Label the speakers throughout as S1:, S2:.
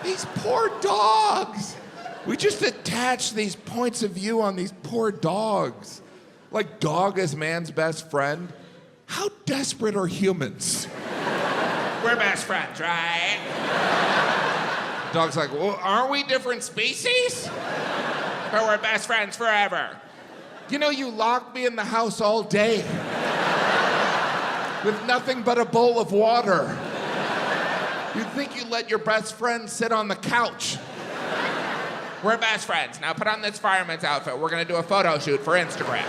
S1: These poor dogs. We just attach these points of view on these poor dogs. Like dog is man's best friend. How desperate are humans?
S2: We're best friends, right?
S1: Dog's like, well,
S2: Aren't we different species? But we're best friends forever.
S1: you know, you locked me in the house all day with nothing but a bowl of water. You'd think you let your best friend sit on the couch.
S2: We're best friends. Now put on this fireman's outfit. We're gonna do a photo shoot for Instagram.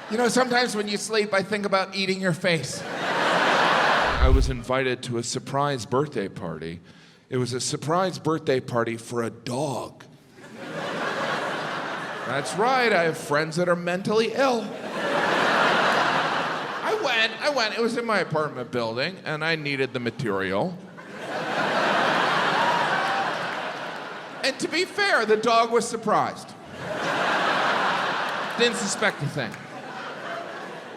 S1: You know, sometimes when you sleep, I think about eating your face. I was invited to a surprise birthday party. It was a surprise birthday party for a dog. That's right, I have friends that are mentally ill. I went. It was in my apartment building, and I needed the material. And to be fair, the dog was surprised. Didn't suspect a thing.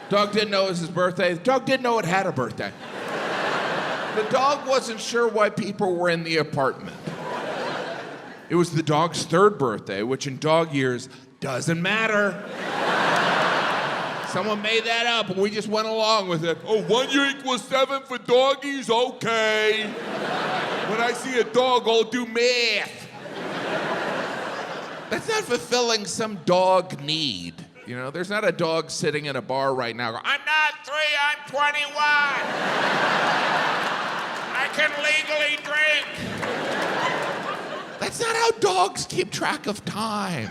S1: Dog didn't know it was his birthday. The dog didn't know it had a birthday. The dog wasn't sure why people were in the apartment. It was the dog's third birthday, which in dog years doesn't matter. Someone made that up, and we just went along with it. Oh, 1 year equals 7 for doggies? Okay. When I see a dog, I'll do math. That's not fulfilling some dog need. You know, there's not a dog sitting in a bar right now going,
S2: I'm not 3, I'm 21. I can legally drink.
S1: that's not how dogs keep track of time.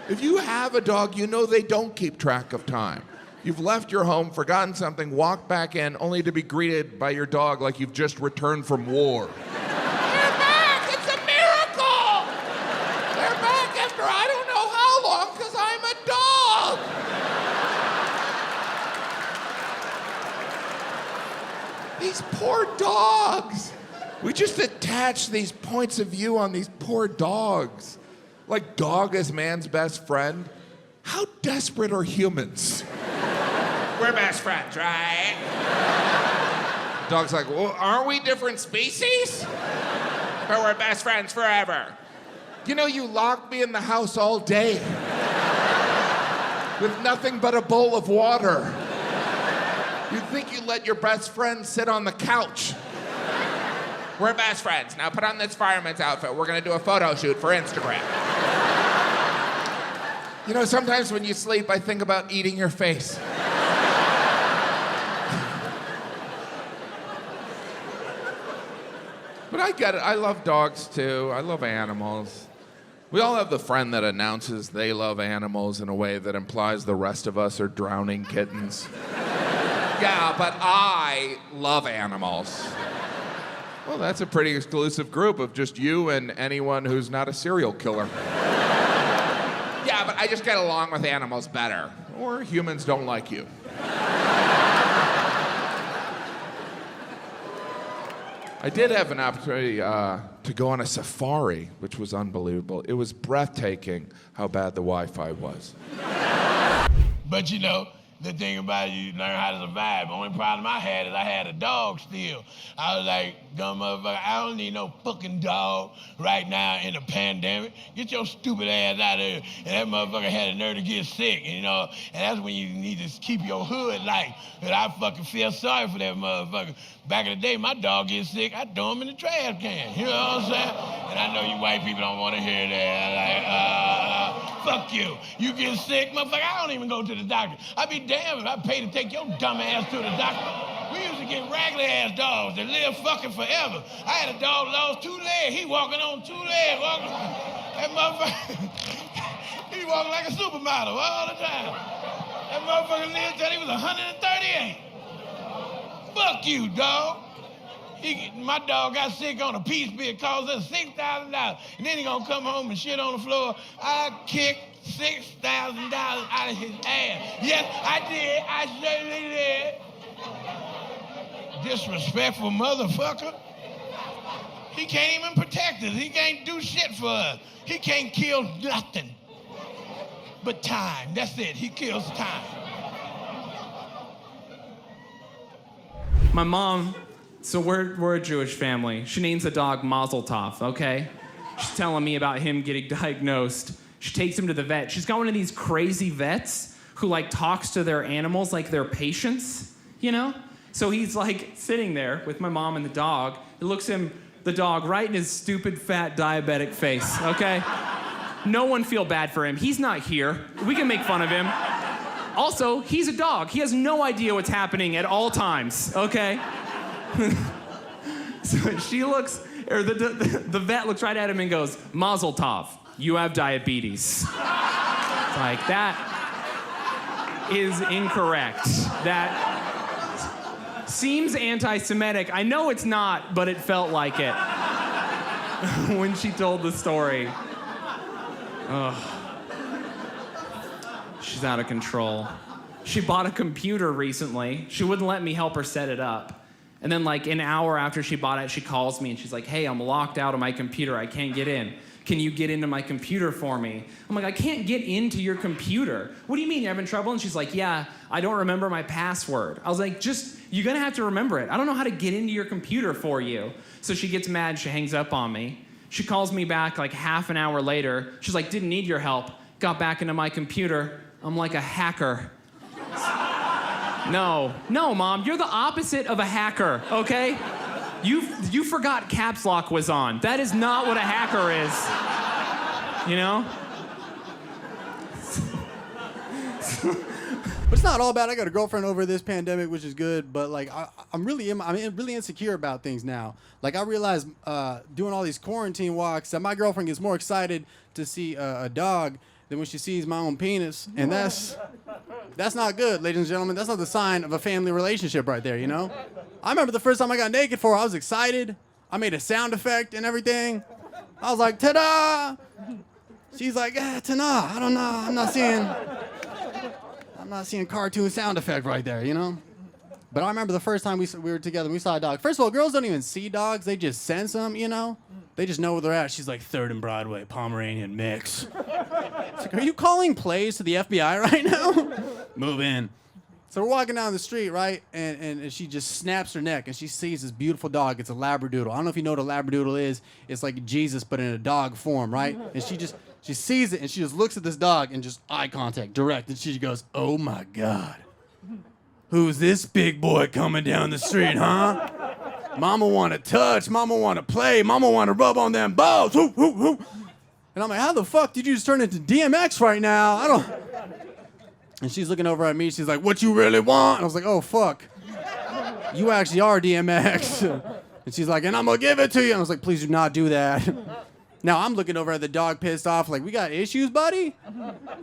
S1: If you have a dog, you know they don't keep track of time. You've left your home, forgotten something, walked back in, only to be greeted by your dog like you've just returned from war.
S2: They're back! It's a miracle!
S1: They're back after I don't know how long, because I'm a dog. These poor dogs. We just attach these points of view on these poor dogs. Like dog is man's best friend. How desperate are humans?
S2: We're best friends, right?
S1: Dog's like, well,
S2: Aren't we different species? But we're best friends forever.
S1: you know, you locked me in the house all day with nothing but a bowl of water. You'd think you let your best friend sit on the couch.
S2: We're best friends. Now put on this fireman's outfit. We're gonna do a photo shoot for Instagram.
S1: You know, sometimes when you sleep, I think about eating your face. But I get it. I love dogs too. I love animals. We all have the friend that announces they love animals in a way that implies the rest of us are drowning kittens.
S2: Yeah, but I love animals.
S1: Well, that's a pretty exclusive group of just you and anyone who's not a serial killer.
S2: Yeah, but I just get along with animals better.
S1: Or humans don't like you. I did have an opportunity to go on a safari, which was unbelievable. It was breathtaking how bad the Wi-Fi was.
S3: But you know, the thing about it, you learn how to survive. The only problem I had is I had a dog still. I was like, dumb motherfucker, I don't need no fucking dog right now in a pandemic. Get your stupid ass out of here. And that motherfucker had a nerve to get sick, you know. And that's when you need to keep your hood light. But I fucking feel sorry for that motherfucker. Back in the day, my dog gets sick, I throw him in the trash can. You know what I'm saying? And I know you white people don't want to hear that. Fuck you. You get sick, motherfucker, I don't even go to the doctor. I'd be damned if I pay to take your dumb ass to the doctor. We used to get raggedy ass dogs that live fucking forever. I had a dog lost 2 legs. He walking on 2 legs. That motherfucker, he walking like a supermodel all the time. That motherfucker lived till he was 138. Fuck you, dog. My dog got sick on a peace bill, cost us $6,000. And then he gonna come home and shit on the floor. I kicked $6,000 out of his ass. Yes, I did. I certainly did. Disrespectful motherfucker. He can't even protect us. He can't do shit for us. He can't kill nothing but time. That's it. He kills time.
S4: My mom So we're a Jewish family. She names the dog Mazel Tov, okay? She's telling me about him getting diagnosed. She takes him to the vet. She's got one of these crazy vets who like talks to their animals like they're patients, you know? So he's like sitting there with my mom and the dog. He looks him, the dog, right in his stupid, fat, diabetic face, okay? No one feel bad for him. He's not here. We can make fun of him. Also, he's a dog. He has no idea what's happening at all times, okay? So she looks, or the vet looks right at him and goes, Mazel Tov, you have diabetes. Like, that is incorrect. That seems anti-Semitic. I know it's not, but it felt like it when she told the story. Ugh. She's out of control. She bought a computer recently. She wouldn't let me help her set it up. And then like an hour after she bought it, she calls me and she's like, hey, I'm locked out of my computer. I can't get in. Can you get into my computer for me? I'm like, I can't get into your computer. What do you mean, you're having trouble? And she's like, yeah, I don't remember my password. I was like, you're gonna have to remember it. I don't know how to get into your computer for you. So she gets mad, she hangs up on me. She calls me back like half an hour later. She's like, didn't need your help. Got back into my computer. I'm like a hacker. No, Mom, you're the opposite of a hacker, okay? You forgot caps lock was on. That is not what a hacker is, you know?
S5: But it's not all bad. I got a girlfriend over this pandemic, which is good. But like, I'm really insecure about things now. Like, I realize doing all these quarantine walks that my girlfriend gets more excited to see a dog than when she sees my own penis, and that's not good, ladies and gentlemen. That's not the sign of a family relationship right there, you know? I remember the first time I got naked for her, I was excited. I made a sound effect and everything. I was like, ta-da! She's like, ta-da, I don't know, I'm not seeing cartoon sound effect right there, you know? But I remember the first time we were together and we saw a dog. First of all, girls don't even see dogs, they just sense them, you know? They just know where they're at. She's like, 3rd and Broadway, Pomeranian mix. It's like, are you calling plays to the FBI right now? Move in. So we're walking down the street, right? And she just snaps her neck and she sees this beautiful dog. It's a Labradoodle. I don't know if you know what a Labradoodle is. It's like Jesus, but in a dog form, right? And she sees it and she just looks at this dog and just eye contact, direct. And she goes, oh my God. Who's this big boy coming down the street, huh? Mama want to touch, mama want to play, mama want to rub on them balls. Woo, woo, woo. And I'm like, how the fuck did you just turn into DMX right now? I don't. And she's looking over at me. She's like, what you really want? And I was like, oh, fuck. You actually are DMX. And she's like, and I'm going to give it to you. And I was like, please do not do that. Now I'm looking over at the dog pissed off like, we got issues, buddy?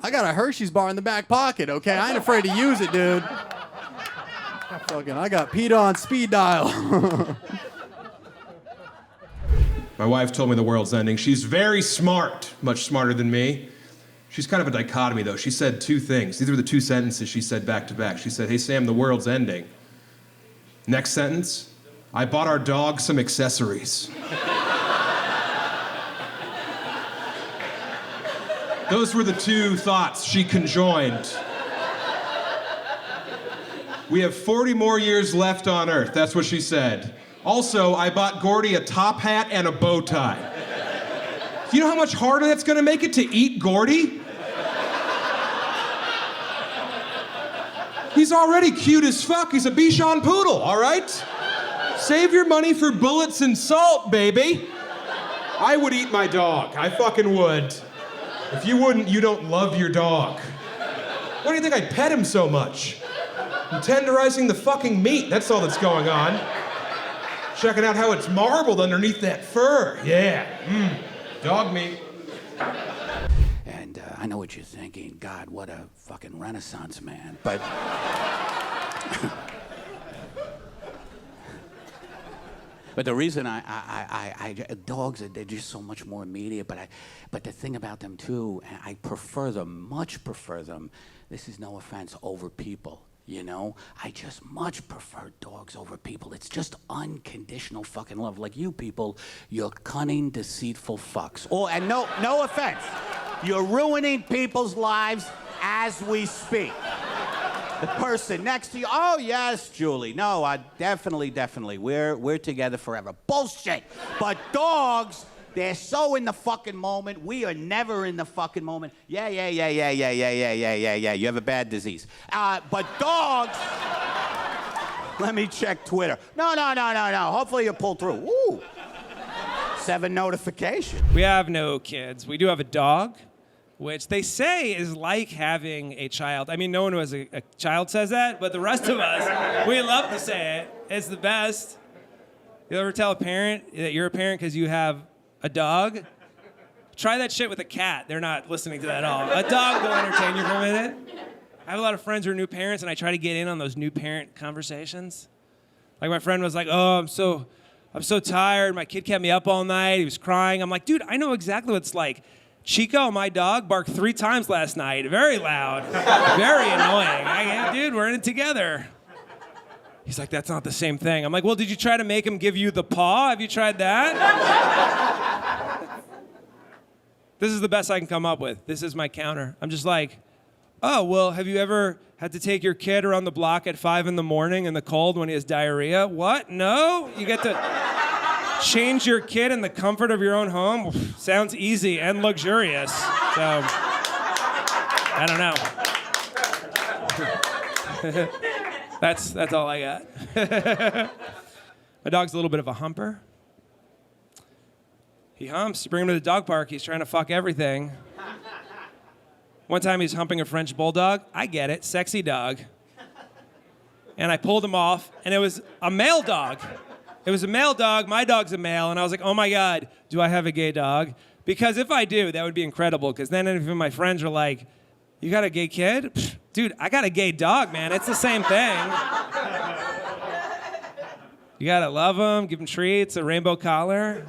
S5: I got a Hershey's bar in the back pocket, okay? I ain't afraid to use it, dude. Fucking, I got Peter on speed dial.
S6: My wife told me the world's ending. She's very smart, much smarter than me. She's kind of a dichotomy, though. She said 2 things. These were the 2 sentences she said back to back. She said, hey, Sam, the world's ending. Next sentence, I bought our dog some accessories. Those were the 2 thoughts she conjoined. We have 40 more years left on Earth. That's what she said. Also, I bought Gordy a top hat and a bow tie. Do you know how much harder that's gonna make it to eat Gordy? He's already cute as fuck. He's a Bichon Poodle, all right? Save your money for bullets and salt, baby. I would eat my dog. I fucking would. If you wouldn't, you don't love your dog. Why do you think I pet him so much? I'm tenderizing the fucking meat. That's all that's going on. Checking out how it's marbled underneath that fur. Yeah. Dog meat.
S7: And I know what you're thinking. God, what a fucking Renaissance man. But but the reason I dogs, they're just so much more immediate. But the thing about them too, I prefer them, much prefer them. This is no offense, over people. You know, I just much prefer dogs over people. It's just unconditional fucking love. Like you people, you're cunning, deceitful fucks. Oh, and no offense, you're ruining people's lives as we speak. The person next to you. Oh, yes, Julie. No, definitely. We're together forever. Bullshit. But dogs, they're so in the fucking moment. We are never in the fucking moment. Yeah. You have a bad disease. But dogs. Let me check Twitter. No. Hopefully you pull through. Ooh. 7 notifications.
S8: We have no kids. We do have a dog, which they say is like having a child. I mean, no one who has a child says that, but the rest of us, we love to say it. It's the best. You ever tell a parent that you're a parent because you have a dog? Try that shit with a cat. They're not listening to that at all. A dog will entertain you for a minute. I have a lot of friends who are new parents, and I try to get in on those new parent conversations. Like my friend was like, oh, I'm so tired. My kid kept me up all night. He was crying. I'm like, dude, I know exactly what it's like. Chico, my dog, barked 3 times last night. Very loud. Very annoying. Dude, we're in it together. He's like, that's not the same thing. I'm like, well, did you try to make him give you the paw? Have you tried that? This is the best I can come up with. This is my counter. I'm just like, oh, well, have you ever had to take your kid around the block at 5 in the morning in the cold when he has diarrhea? What? No? You get to change your kid in the comfort of your own home? Sounds easy and luxurious. So, I don't know. That's all I got. My dog's a little bit of a humper. He humps. You bring him to the dog park, he's trying to fuck everything. One time he's humping a French bulldog. I get it, sexy dog. And I pulled him off, and it was a male dog. It was a male dog, my dog's a male, and I was like, oh my God, do I have a gay dog? Because if I do, that would be incredible, because then if my friends are like, you got a gay kid? Pfft, dude, I got a gay dog, man, it's the same thing. You gotta love him, give him treats, a rainbow collar.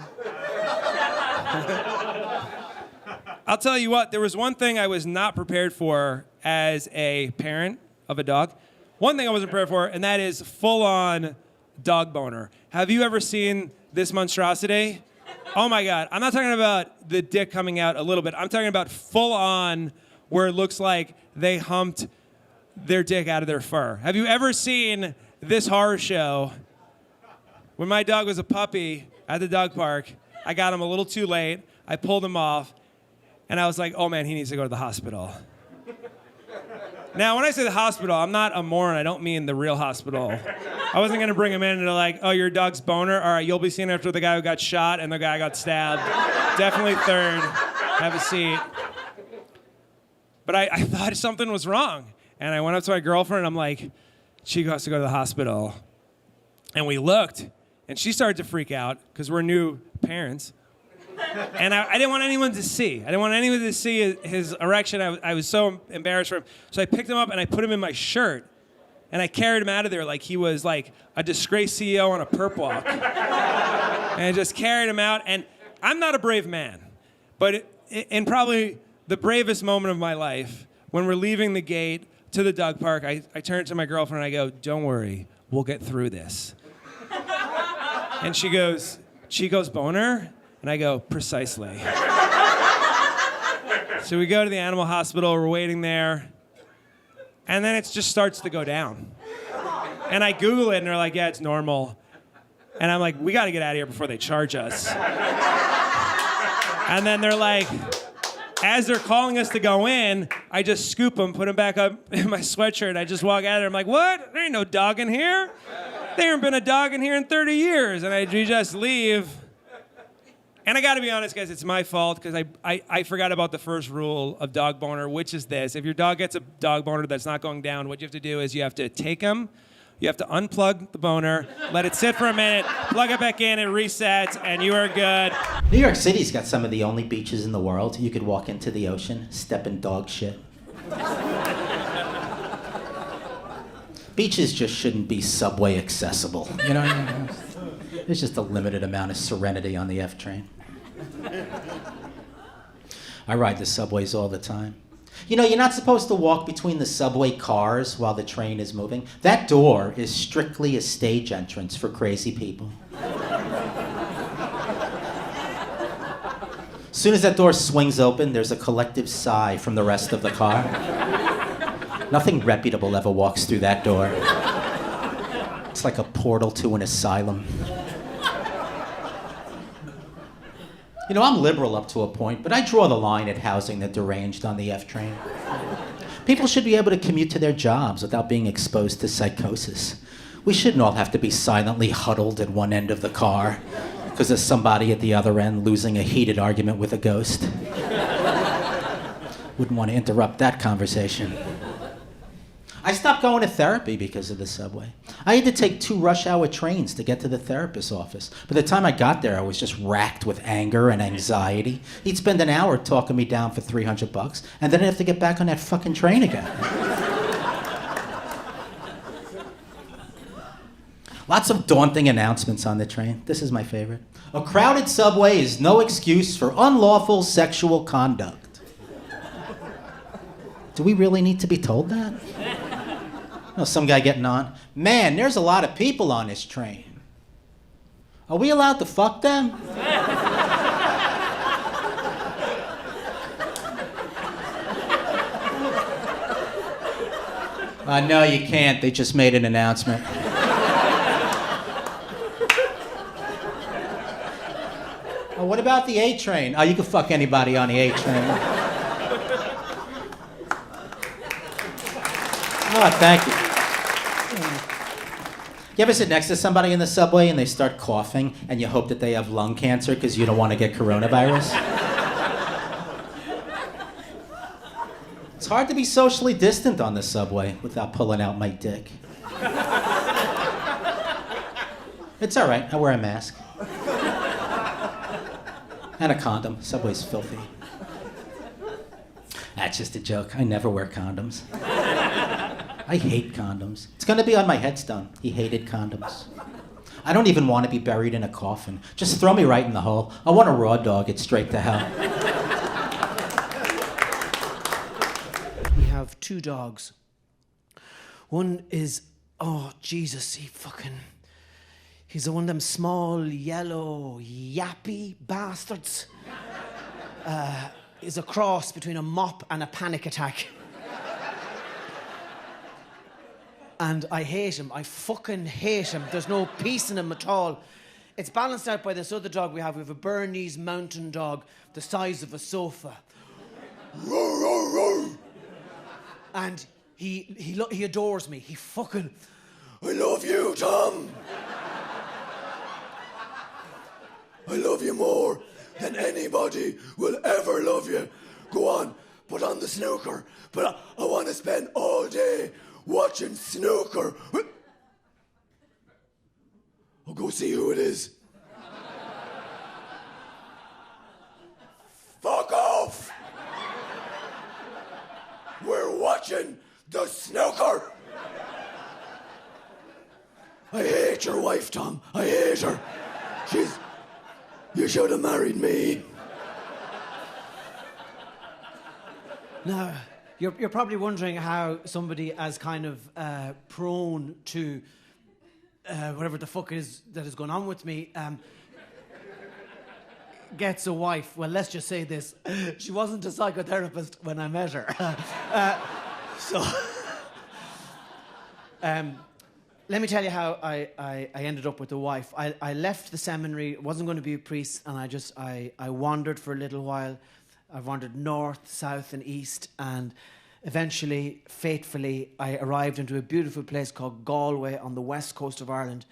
S8: I'll tell you what, there was one thing I was not prepared for as a parent of a dog. One thing I wasn't prepared for, and that is full-on dog boner. Have you ever seen this monstrosity? Oh my God, I'm not talking about the dick coming out a little bit. I'm talking about full-on where it looks like they humped their dick out of their fur. Have you ever seen this horror show? When my dog was a puppy at the dog park, I got him a little too late. I pulled him off. And I was like, oh man, he needs to go to the hospital. Now, when I say the hospital, I'm not a moron. I don't mean the real hospital. I wasn't gonna bring him in and they're like, oh, your dog's boner? All right, you'll be seen after the guy who got shot and the guy got stabbed. Definitely third. Have a seat. But I thought something was wrong. And I went up to my girlfriend and I'm like, she has to go to the hospital. And we looked, and she started to freak out because we're new parents. And I didn't want anyone to see. I didn't want anyone to see his erection. I was so embarrassed for him. So I picked him up and I put him in my shirt. And I carried him out of there like he was like a disgraced CEO on a perp walk. And I just carried him out. And I'm not a brave man. But in probably the bravest moment of my life, when we're leaving the gate to the dog park, I turn to my girlfriend and I go, don't worry, we'll get through this. And she goes, Chico's boner? And I go, precisely. So we go to the animal hospital, we're waiting there, and then it just starts to go down. And I Google it, and they're like, yeah, it's normal. And I'm like, we gotta get out of here before they charge us. And then they're like, as they're calling us to go in, I just scoop them, put them back up in my sweatshirt, I just walk out of there, I'm like, what? There ain't no dog in here. There ain't been a dog in here in 30 years. And we just leave. And I gotta be honest, guys, it's my fault because I forgot about the first rule of dog boner, which is this. If your dog gets a dog boner that's not going down, what you have to do is you have to take him, you have to unplug the boner, let it sit for a minute, plug it back in, it resets, and you are good.
S9: New York City's got some of the only beaches in the world. You could walk into the ocean, step in dog shit. Beaches just shouldn't be subway accessible. You know what I mean? There's just a limited amount of serenity on the F train. I ride the subways all the time. You know, you're not supposed to walk between the subway cars while the train is moving. That door is strictly a stage entrance for crazy people. As soon as that door swings open, there's a collective sigh from the rest of the car. Nothing reputable ever walks through that door. It's like a portal to an asylum. You know, I'm liberal up to a point, but I draw the line at housing the deranged on the F train. People should be able to commute to their jobs without being exposed to psychosis. We shouldn't all have to be silently huddled at one end of the car because there's somebody at the other end losing a heated argument with a ghost. Wouldn't want to interrupt that conversation. I stopped going to therapy because of the subway. I had to take 2 rush hour trains to get to the therapist's office. By the time I got there, I was just racked with anger and anxiety. He'd spend an hour talking me down for $300, and then I'd have to get back on that fucking train again. Lots of daunting announcements on the train. This is my favorite. A crowded subway is no excuse for unlawful sexual conduct. Do we really need to be told that? Oh, some guy getting on. Man, there's a lot of people on this train. Are we allowed to fuck them? No, you can't. They just made an announcement. Oh, what about the A train? Oh, you can fuck anybody on the A train. Oh, thank you. You ever sit next to somebody in the subway and they start coughing and you hope that they have lung cancer because you don't want to get coronavirus? It's hard to be socially distant on the subway without pulling out my dick. It's all right, I wear a mask. And a condom. Subway's filthy. That's just a joke. I never wear condoms. I hate condoms. It's gonna be on my headstone. He hated condoms. I don't even want to be buried in a coffin. Just throw me right in the hole. I want to raw dog it straight to hell.
S10: We have 2 dogs. One is, oh Jesus, he's one of them small, yellow, yappy bastards. He's a cross between a mop and a panic attack. And I hate him. I fucking hate him. There's no peace in him at all. It's balanced out by this other dog we have. We have a Bernese mountain dog the size of a sofa. And he adores me. He fucking... I love you, Tom. I love you more than anybody will ever love you. Go on, put on the snooker. But I want to spend all day watching snooker. I'll go see who it is. Fuck off! We're watching the snooker. I hate your wife, Tom. I hate her. You should have married me. Now, you're probably wondering how somebody as kind of prone to whatever the fuck is that is going on with me gets a wife. Well, let's just say this. She wasn't a psychotherapist when I met her. Let me tell you how I ended up with a wife. I left the seminary, wasn't going to be a priest, and I wandered for a little while. I wandered north, south, and east, and eventually, fatefully, I arrived into a beautiful place called Galway on the west coast of Ireland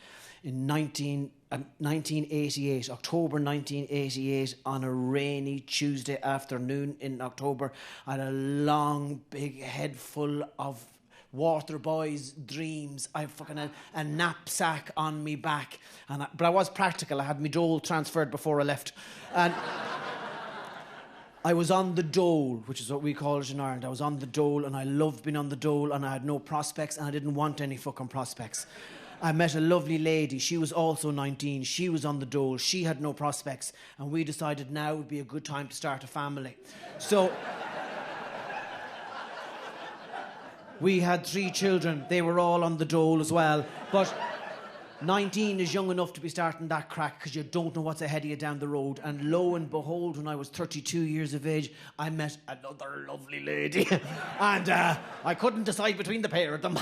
S10: in 1988, October 1988, on a rainy Tuesday afternoon in October. I had a long, big head full of Waterboy's dreams. I fucking had a knapsack on me back, but I was practical. I had my dole transferred before I left, and I was on the dole, which is what we call it in Ireland. I was on the dole, and I loved being on the dole, and I had no prospects, and I didn't want any fucking prospects. I met a lovely lady. She was also 19. She was on the dole. She had no prospects, and we decided now would be a good time to start a family. So we had 3 children. They were all on the dole as well. But 19 is young enough to be starting that crack because you don't know what's ahead of you down the road. And lo and behold, when I was 32 years of age, I met another lovely lady. And I couldn't decide between the pair of them.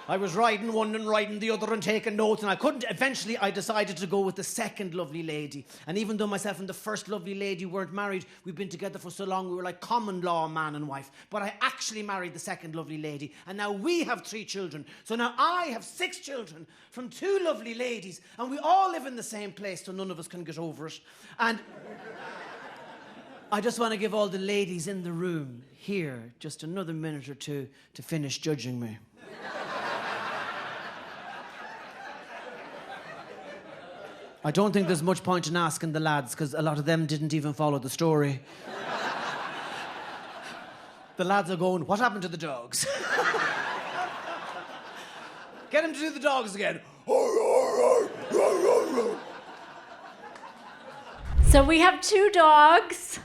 S10: I was riding one and riding the other and taking notes, and I couldn't. Eventually, I decided to go with the second lovely lady. And even though myself and the first lovely lady weren't married, we'd been together for so long, we were like common law man and wife. But I actually married the second lovely lady, and now we have 3 children. So now I have 6 children from 2 lovely ladies, and we all live in the same place, so none of us can get over it. And I just want to give all the ladies in the room here just another minute or two to finish judging me. I don't think there's much point in asking the lads, because a lot of them didn't even follow the story. The lads are going, what happened to the dogs? Get him to do the dogs again.
S11: So we have 2 dogs.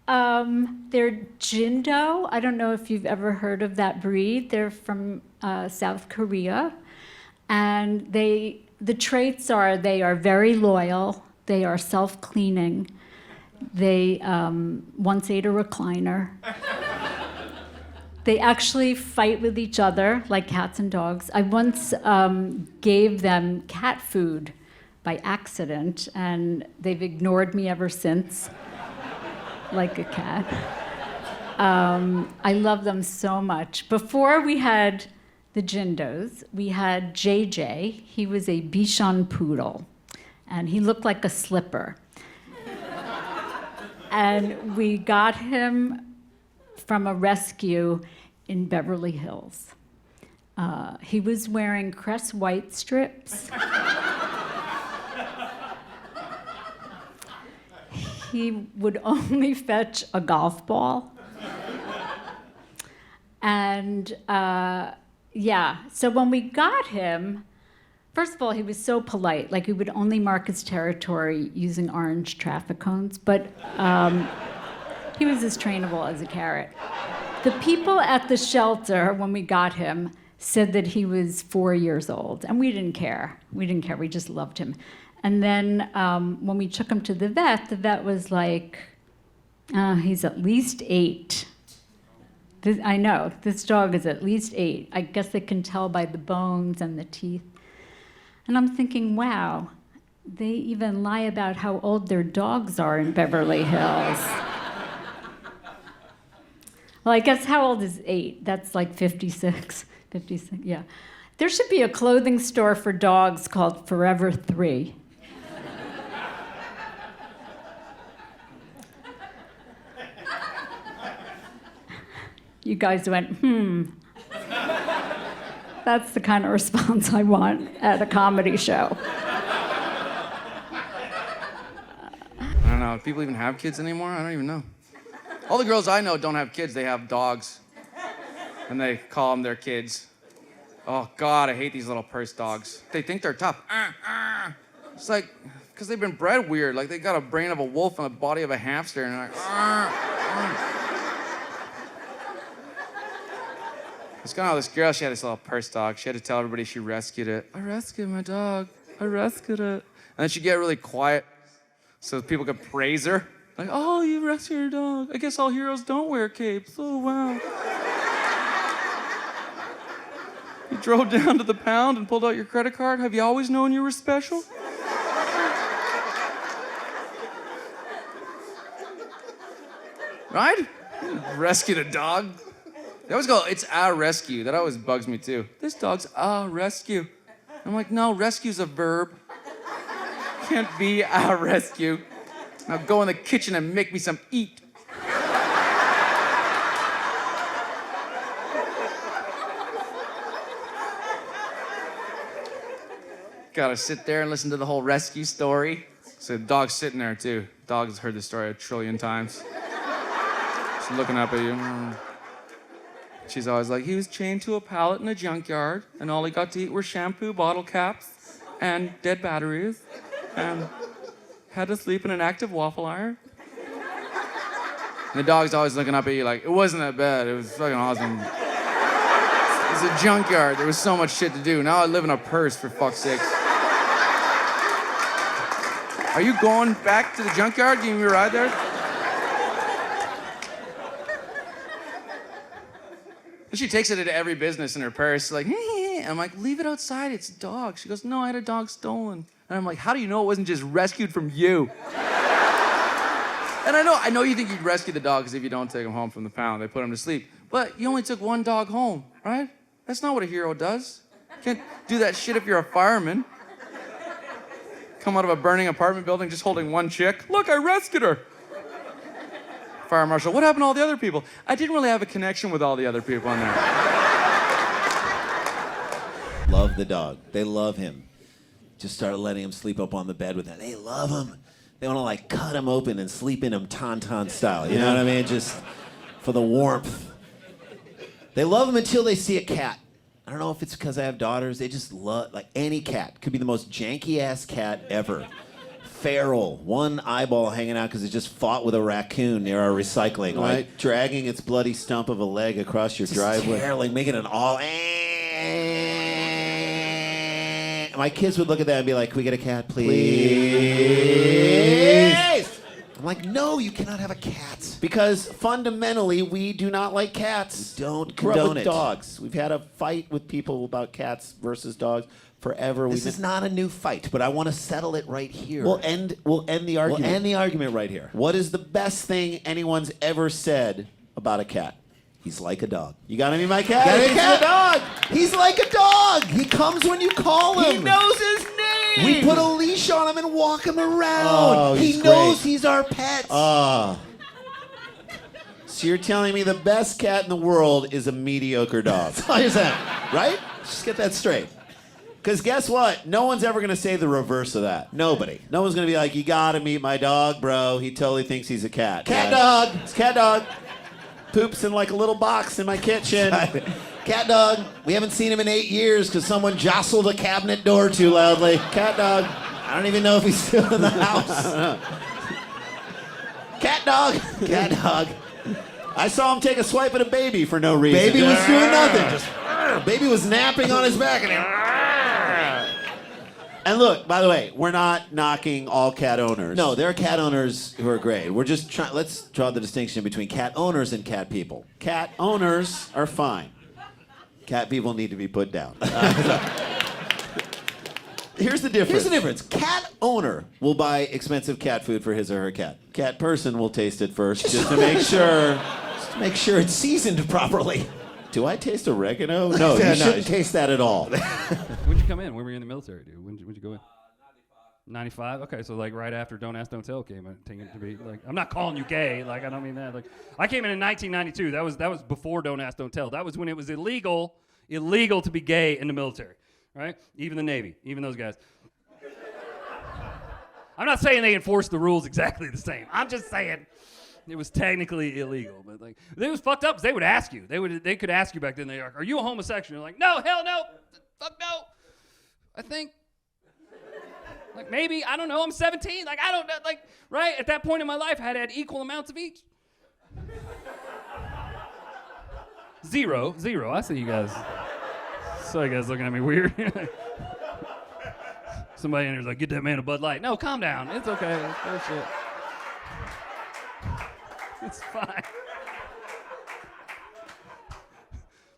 S11: They're Jindo. I don't know if you've ever heard of that breed. They're from South Korea. And the traits are they are very loyal, they are self-cleaning, they once ate a recliner. They actually fight with each other like cats and dogs. I once gave them cat food by accident, and they've ignored me ever since, like a cat. I love them so much. Before we had the Jindos, we had JJ. He was a Bichon Poodle, and he looked like a slipper. And we got him from a rescue in Beverly Hills. He was wearing Crest White strips. He would only fetch a golf ball. And yeah, so when we got him, first of all, he was so polite. Like, he would only mark his territory using orange traffic cones, but he was as trainable as a carrot. The people at the shelter, when we got him, said that he was 4 years old, and we didn't care. We didn't care, we just loved him. And then when we took him to the vet was like, he's at least 8. I know, this dog is at least 8. I guess they can tell by the bones and the teeth. And I'm thinking, wow, they even lie about how old their dogs are in Beverly Hills. Well, I guess how old is 8? That's like 56, yeah. There should be a clothing store for dogs called Forever 3. You guys went, That's the kind of response I want at a comedy show.
S12: I don't know, do people even have kids anymore? I don't even know. All the girls I know don't have kids, they have dogs. And they call them their kids. Oh God, I hate these little purse dogs. They think they're tough. It's like, because they've been bred weird. Like, they got a brain of a wolf and a body of a hamster, and they're like, It's kind of how this girl, she had this little purse dog. She had to tell everybody she rescued it. I rescued my dog. I rescued it. And then she'd get really quiet so people could praise her. Like, oh, you rescued your dog. I guess all heroes don't wear capes. Oh, wow. You drove down to the pound and pulled out your credit card. Have you always known you were special? Right? Rescued a dog. They always go, it's a rescue. That always bugs me too. This dog's a rescue. I'm like, no, rescue's a verb. Can't be a rescue. Now go in the kitchen and make me some eat. Gotta sit there and listen to the whole rescue story. So the dog's sitting there too. Dog's heard this story 1 trillion times. She's looking up at you. She's always like, he was chained to a pallet in a junkyard, and all he got to eat were shampoo bottle caps and dead batteries, and had to sleep in an active waffle iron. And the dog's always looking up at you like, it wasn't that bad, it was fucking awesome. It's a junkyard. There was so much shit to do. Now I live in a purse, for fuck's sakes. Are you going back to the junkyard? Giving me a ride there? And she takes it into every business in her purse, like, I'm like, leave it outside, it's a dog. She goes, no, I had a dog stolen. And I'm like, how do you know it wasn't just rescued from you? And I know you think you'd rescue the dog because if you don't take him home from the pound, they put him to sleep. But you only took one dog home, right? That's not what a hero does. You can't do that shit if you're a fireman. Come out of a burning apartment building just holding one chick. Look, I rescued her. Fire marshal, what happened to all the other people? I didn't really have a connection with all the other people in there.
S13: Love the dog. They love him. Just started letting him sleep up on the bed with them. They love him. They want to like cut him open and sleep in him tauntaun style. You know what I mean? Just for the warmth. They love him until they see a cat. I don't know if it's because I have daughters. They just love, like any cat. Could be the most janky ass cat ever. Feral, one eyeball hanging out because it just fought with a raccoon near our recycling.
S5: Right.
S13: Like dragging its bloody stump of a leg across your driveway. Like making an all. My kids would look at that and be like, can we get a cat, please? I'm like, no, you cannot have a cat. Because fundamentally, we do not like cats. We don't condone it. Dogs. We've had a fight with people about cats versus dogs forever. This is not a new fight, but I want to settle it right here. We'll end the argument. We'll end the argument right here. What is the best thing anyone's ever said about a cat? He's like a dog. You got any, my cat? Got any cat? Dog. He's like a dog. He comes when you call him. He knows his name. We put a leash on him and walk him around. Oh, he knows he's our pet. So you're telling me the best cat in the world is a mediocre dog? That's all you're saying, right? Just get that straight. Because guess what? No one's ever going to say the reverse of that. Nobody. No one's going to be like, you got to meet my dog, bro. He totally thinks he's a cat. Cat dog. It's cat dog. Poops in like a little box in my kitchen. Cat dog. We haven't seen him in 8 years because someone jostled a cabinet door too loudly. Cat dog. I don't even know if he's still in the house. Cat dog. Cat dog. I saw him take a swipe at a baby for no reason. Baby was doing nothing. Just baby was napping on his back. And look, by the way, we're not knocking all cat owners. No, there are cat owners who are great. We're just trying, let's draw the distinction between cat owners and cat people. Cat owners are fine. Cat people need to be put down. Here's the difference. Cat owner will buy expensive cat food for his or her cat. Cat person will taste it first just to make sure it's seasoned properly. Do I taste oregano? No, you shouldn't taste that at all.
S14: When'd you come in? When were you in the military, dude? When'd you go in? 95. Okay, so like right after Don't Ask, Don't Tell came in, taking it to be like, I'm not calling you gay. Like I don't mean that. Like I came in 1992. That was before Don't Ask, Don't Tell. That was when it was illegal to be gay in the military, right? Even the Navy, even those guys. I'm not saying they enforced the rules exactly the same. I'm just saying. It was technically illegal, but like it was fucked up because they would ask you. They could ask you back then. They're like, "Are you a homosexual?" You're like, "No, hell no, fuck no." I think, like maybe I don't know. I'm 17. Like I don't know. Like right at that point in my life, I had equal amounts of each. Zero. I see you guys. So you guys looking at me weird. Somebody in here's like, "Get that man a Bud Light." No, calm down. It's okay. It's bullshit. It's fine.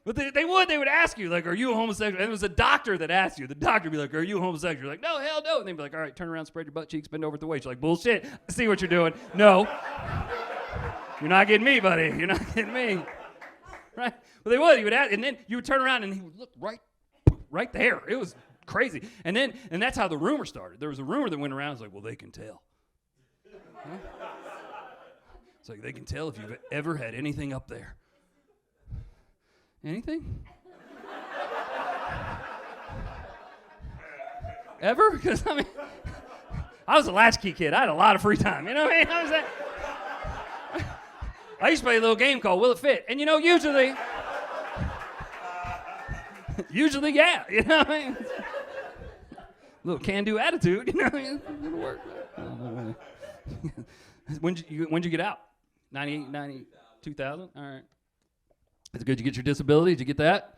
S14: But they would ask you, like, are you a homosexual? And it was a doctor that asked you. The doctor would be like, are you a homosexual? You're like, no, hell no. And they'd be like, all right, turn around, spread your butt cheeks, bend over at the waist. You're like, bullshit. I see what you're doing. No. You're not getting me, buddy. You're not getting me. Right? But they would. He would ask, and then you would turn around and he would look right there. It was crazy. And that's how the rumor started. There was a rumor that went around. It was like, well, they can tell. Huh? It's like they can tell if you've ever had anything up there. Anything? Ever? Because I mean, I was a latchkey kid. I had a lot of free time. You know what I mean? I used to play a little game called Will It Fit? And you know, usually, yeah. You know what I mean? Little can-do attitude. You know what I mean? It'll work. When'd you get out? 98, 90, 2000? All right. It's good you get your disability. Did you get that?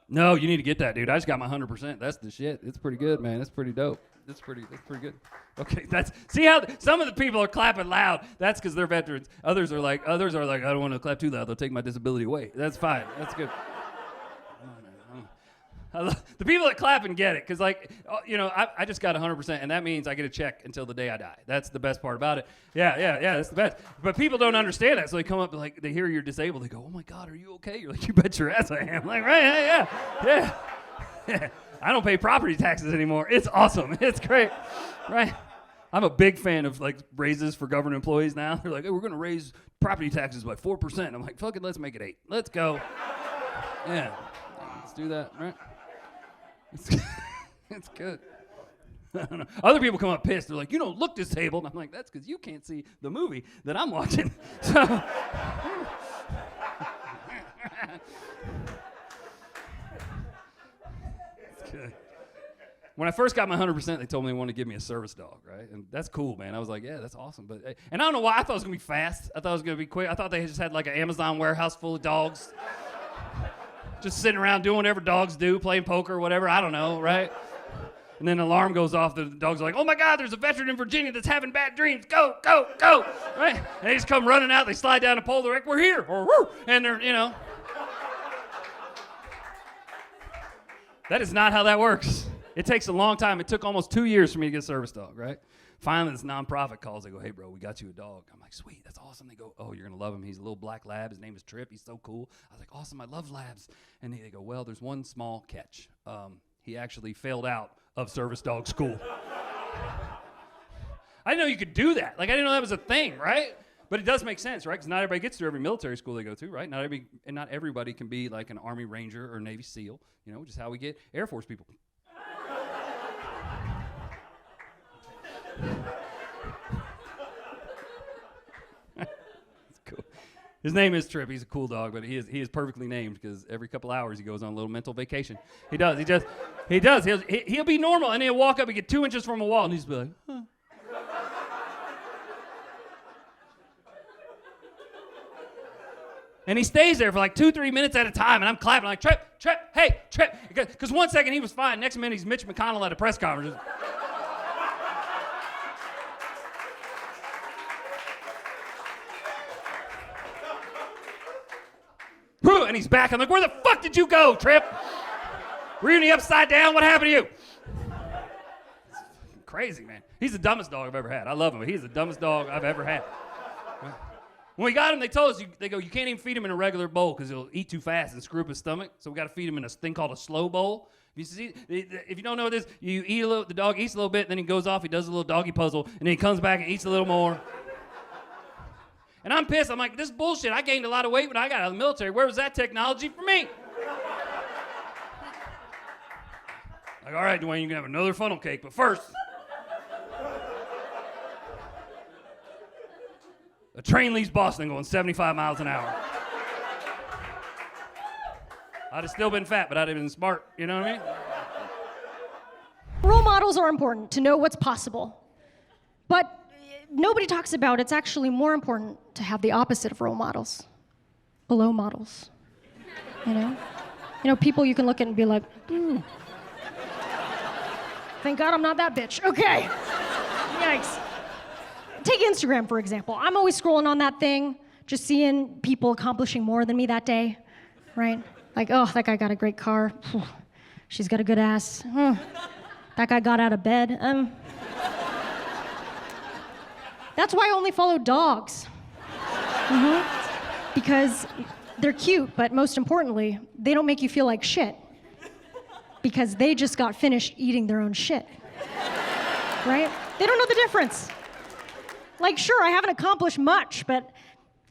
S14: No, you need to get that, dude. I just got my 100%. That's the shit. It's pretty good, man. That's pretty dope. That's pretty good. Okay, see how some of the people are clapping loud. That's because they're veterans. Others are like, I don't want to clap too loud. They'll take my disability away. That's fine. That's good. The people that clap and get it, because I just got 100%, and that means I get a check until the day I die. That's the best part about it. Yeah, that's the best. But people don't understand that, so they come up like they hear you're disabled. They go, "Oh my God, are you okay?" You're like, "You bet your ass I am." I'm like, right, yeah. I don't pay property taxes anymore. It's awesome. It's great, right? I'm a big fan of like raises for government employees now. They're like, "Hey, we're gonna raise property taxes by 4%." I'm like, "Fuck it, let's make it 8. Let's go." Yeah, let's do that, right? It's good. I don't know. Other people come up pissed. They're like, "You don't look disabled." I'm like, "That's because you can't see the movie that I'm watching." So. It's good. When I first got my 100%, they told me they wanted to give me a service dog, right? And that's cool, man. I was like, yeah, that's awesome. But and I don't know why. I thought it was gonna be fast. I thought it was gonna be quick. I thought they just had like an Amazon warehouse full of dogs. Just sitting around doing whatever dogs do, playing poker or whatever, I don't know, right? And then the alarm goes off, the dogs are like, "Oh my God, there's a veteran in Virginia that's having bad dreams, go, right? And they just come running out, they slide down a pole, they're like, "We're here," and they're, That is not how that works. It takes a long time. It took almost 2 years for me to get a service dog, right? Finally, this nonprofit calls. They go, "Hey, bro, we got you a dog." I'm like, "Sweet, that's awesome." They go, "Oh, you're going to love him. He's a little black lab. His name is Trip. He's so cool." I was like, "Awesome, I love labs." And they go, "Well, there's one small catch. He actually failed out of service dog school." I didn't know you could do that. Like, I didn't know that was a thing, right? But it does make sense, right? Because not everybody gets through every military school they go to, right? Not everybody can be like an Army Ranger or Navy SEAL, which is how we get Air Force people. It's cool. His name is Trip. He's a cool dog, but he is perfectly named because every couple hours he goes on a little mental vacation. He does. He'll be normal, and he'll walk up and get 2 inches from a wall, and he's be like, "Huh." And he stays there for like 2-3 minutes at a time, and I'm clapping like, "Trip, hey, Trip." Because 1 second he was fine, next minute he's Mitch McConnell at a press conference. And he's back. I'm like, "Where the fuck did you go, Trip? Were you in the upside down? What happened to you?" It's crazy, man. He's the dumbest dog I've ever had. I love him, but he's the dumbest dog I've ever had. When we got him, they told us, they go, "You can't even feed him in a regular bowl because he'll eat too fast and screw up his stomach. So we got to feed him in a thing called a slow bowl." If you don't know what this, you eat a little, the dog eats a little bit, and then he goes off, he does a little doggy puzzle, and then he comes back and eats a little more. And I'm pissed. I'm like, "This is bullshit. I gained a lot of weight when I got out of the military. Where was that technology for me?" Like, "All right, Dwayne, you can have another funnel cake, but first, a train leaves Boston going 75 miles an hour." I'd have still been fat, but I'd have been smart. You know what I mean?
S15: Role models are important to know what's possible. But nobody talks about it's actually more important to have the opposite of role models. Below models. People you can look at and be like, "Thank God I'm not that bitch." Okay. Yikes. Take Instagram, for example. I'm always scrolling on that thing, just seeing people accomplishing more than me that day, right? Like, "Oh, that guy got a great car. She's got a good ass. That guy got out of bed." That's why I only follow dogs. Because they're cute, but most importantly, they don't make you feel like shit. Because they just got finished eating their own shit. Right? They don't know the difference. Like, sure, I haven't accomplished much, but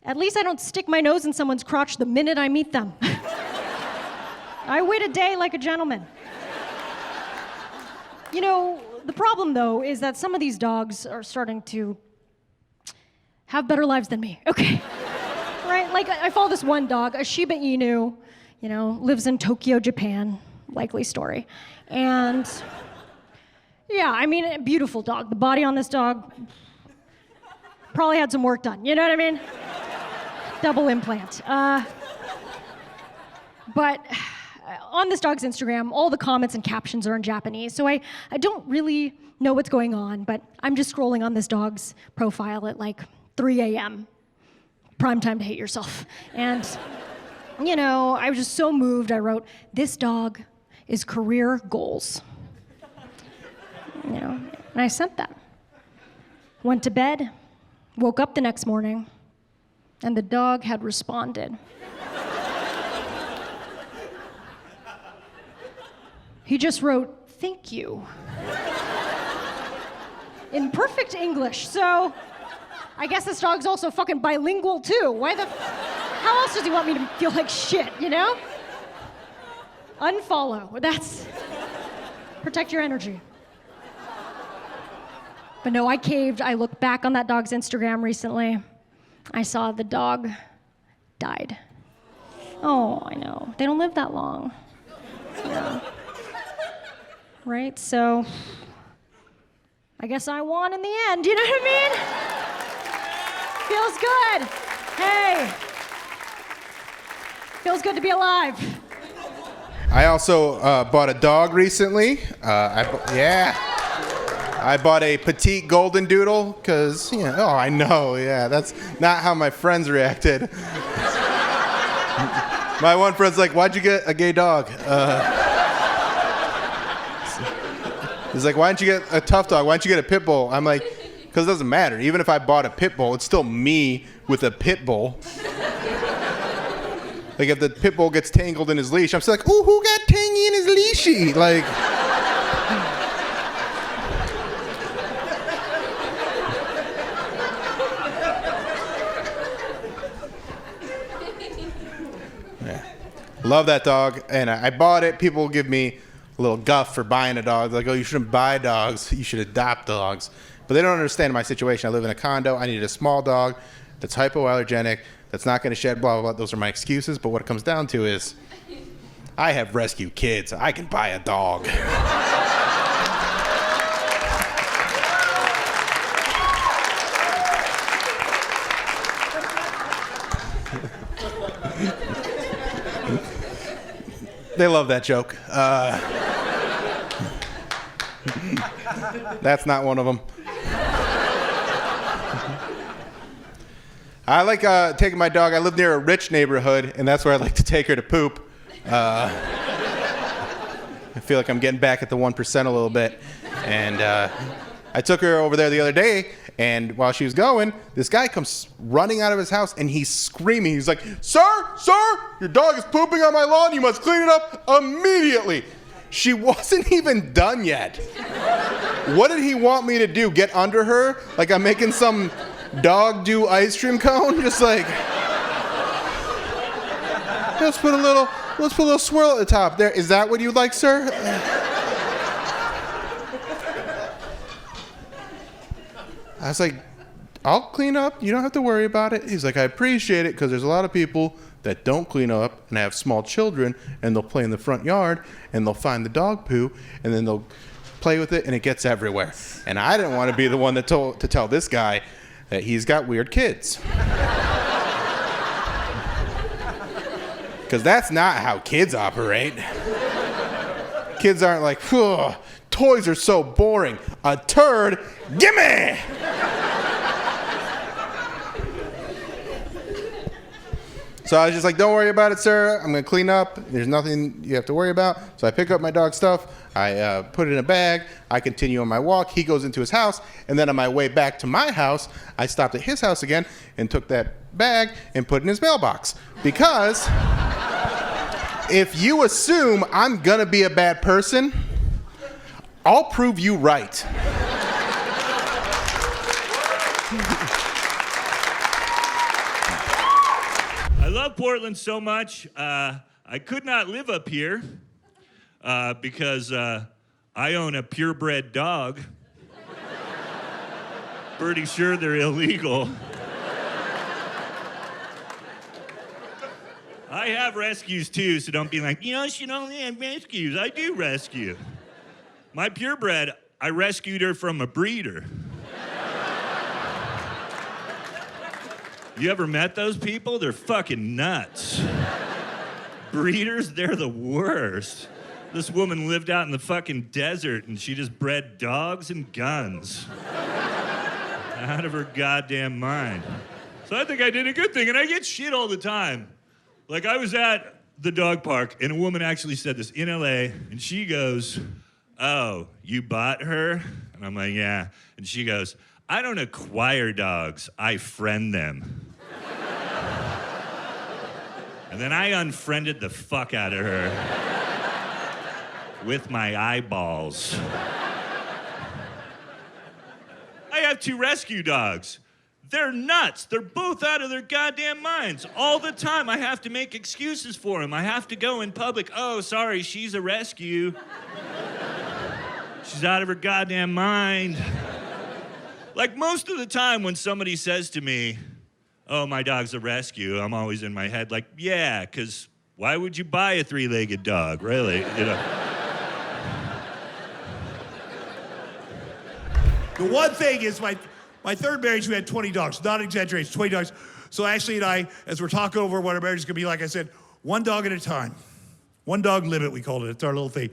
S15: at least I don't stick my nose in someone's crotch the minute I meet them. I wait a day like a gentleman. The problem, though, is that some of these dogs are starting to have better lives than me. Okay. Right? Like, I follow this one dog, a Shiba Inu, lives in Tokyo, Japan. Likely story. And yeah, I mean, a beautiful dog. The body on this dog probably had some work done. You know what I mean? Double implant. But on this dog's Instagram, all the comments and captions are in Japanese, so I don't really know what's going on, but I'm just scrolling on this dog's profile at like 3 a.m. Prime time to hate yourself. And, you know, I was just so moved, I wrote, "This dog is career goals." You know, and I sent that. Went to bed, woke up the next morning, and the dog had responded. He just wrote, "Thank you," in perfect English. So I guess this dog's also fucking bilingual too. How else does he want me to feel like shit, you know? Unfollow. Protect your energy. But no, I caved. I looked back on that dog's Instagram recently. I saw the dog died. Oh, I know. They don't live that long. Yeah. Right? So I guess I won in the end. You know what I mean? Feels good. Hey. Feels good to be alive.
S16: I also bought a dog recently. I bought a petite golden doodle because, I know, that's not how my friends reacted. My one friend's like, "Why'd you get a gay dog?" He's like, "Why didn't you get a tough dog? Why didn't you get a pit bull?" I'm like, "Because it doesn't matter. Even if I bought a pit bull, it's still me with a pit bull." Like, if the pit bull gets tangled in his leash, I'm still like, "Ooh, who got tangy in his leashy?" Like... Love that dog, and I bought it. People give me a little guff for buying a dog. They're like, "Oh, you shouldn't buy dogs. You should adopt dogs." But they don't understand my situation. I live in a condo. I need a small dog that's hypoallergenic, that's not going to shed, blah, blah, blah. Those are my excuses. But what it comes down to is I have rescue kids. I can buy a dog. They love that joke. That's not one of them. I like taking my dog. I live near a rich neighborhood, and that's where I like to take her to poop. I feel like I'm getting back at the 1% a little bit. And I took her over there the other day, and while she was going, this guy comes running out of his house, and he's screaming. He's like, sir, your dog is pooping on my lawn. You must clean it up immediately." She wasn't even done yet. What did he want me to do? Get under her? Like I'm making some dog do ice cream cone? Just like, let's put a little swirl at the top there. Is that what you'd like, sir? I was like, "I'll clean up. You don't have to worry about it." He's like, "I appreciate it because there's a lot of people that don't clean up and have small children and they'll play in the front yard and they'll find the dog poo and then they'll play with it and it gets everywhere. And I didn't want to be the one that to tell this guy that he's got weird kids." Because that's not how kids operate. Kids aren't like, "Toys are so boring. A turd, gimme!" So I was just like, "Don't worry about it, sir. I'm going to clean up. There's nothing you have to worry about." So I pick up my dog's stuff. I put it in a bag. I continue on my walk. He goes into his house. And then on my way back to my house, I stopped at his house again and took that bag and put it in his mailbox. Because if you assume I'm going to be a bad person, I'll prove you right.
S17: I love Portland so much. I could not live up here because I own a purebred dog. Pretty sure they're illegal. I have rescues too, so don't be like, she only have rescues. I do rescue. My purebred, I rescued her from a breeder. You ever met those people? They're fucking nuts. breeders, they're the worst. This woman lived out in the fucking desert and she just bred dogs and guns. Out of her goddamn mind. So I think I did a good thing, and I get shit all the time. Like, I was at the dog park, and a woman actually said this in LA, and she goes, "Oh, you bought her?" And I'm like, "Yeah." And she goes, "I don't acquire dogs, I friend them." And then I unfriended the fuck out of her with my eyeballs. I have 2 rescue dogs. They're nuts. They're both out of their goddamn minds. All the time, I have to make excuses for them. I have to go in public. "Oh, sorry, she's a rescue. She's out of her goddamn mind." Like, most of the time when somebody says to me, "Oh, my dog's a rescue," I'm always in my head like, yeah, because why would you buy a 3-legged dog, really? You know?
S18: The one thing is my third marriage, we had 20 dogs. Not exaggeration, 20 dogs. So Ashley and I, as we're talking over what our marriage is gonna be like, I said, 1 dog at a time. 1 dog limit, we called it. It's our little thing.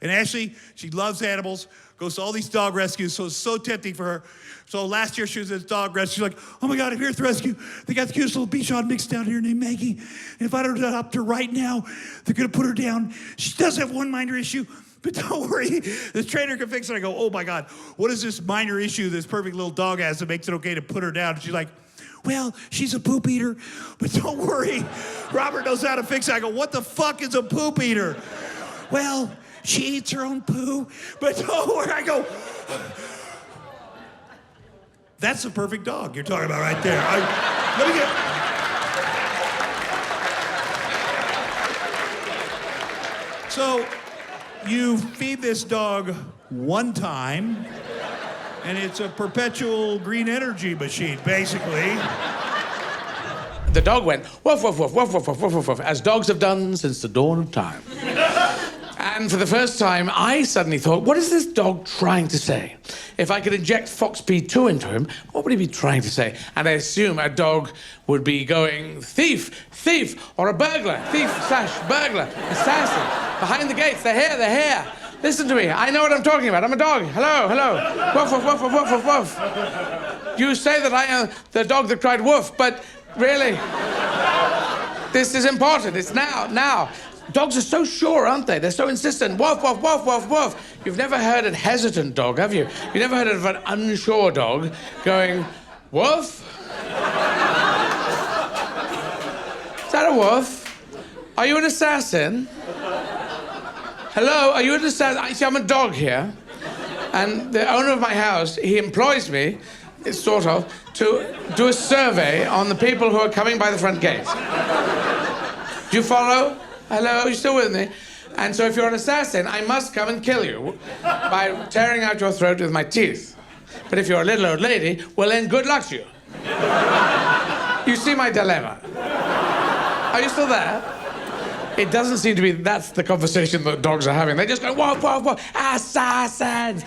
S18: And Ashley, she loves animals, goes to all these dog rescues, so it's so tempting for her. So last year she was at this dog rescue. She's like, "Oh my God, I'm here at the rescue. They got the cutest little Bichon mix down here named Maggie. And if I don't adopt her right now, they're gonna put her down. She does have one minor issue, but don't worry, this trainer can fix it." I go, "Oh my God, what is this minor issue this perfect little dog has that makes it okay to put her down?" And she's like, "Well, she's a poop eater, but don't worry, Robert knows how to fix it." I go, "What the fuck is a poop eater?" "Well, she eats her own poo, but don't worry." I go, "That's the perfect dog you're talking about right there." Let me get... So, you feed this dog 1 time, and it's a perpetual green energy machine, basically.
S19: The dog went woof, woof, woof, woof, woof, woof, woof, woof, woof, as dogs have done since the dawn of time. And for the first time, I suddenly thought, what is this dog trying to say? If I could inject Fox P2 into him, what would he be trying to say? And I assume a dog would be going, "Thief, thief," or a burglar, thief/burglar, assassin, behind the gates, they're here. Listen to me, I know what I'm talking about. I'm a dog. Hello, hello. Woof, woof, woof, woof, woof, woof. You say that I am the dog that cried woof, but really, this is important. It's now. Dogs are so sure, aren't they? They're so insistent. Woof, woof, woof, woof, woof. You've never heard a hesitant dog, have you? You've never heard of an unsure dog going, woof? Is that a woof? Are you an assassin? Hello, are you an assassin? See, I'm a dog here. And the owner of my house, he employs me, sort of, to do a survey on the people who are coming by the front gate. Do you follow? Hello, you still with me? And so if you're an assassin, I must come and kill you by tearing out your throat with my teeth. But if you're a little old lady, well then good luck to you. You see my dilemma. Are you still there? It doesn't seem to be that's the conversation that dogs are having. They just go, woof, woof, woof, assassins,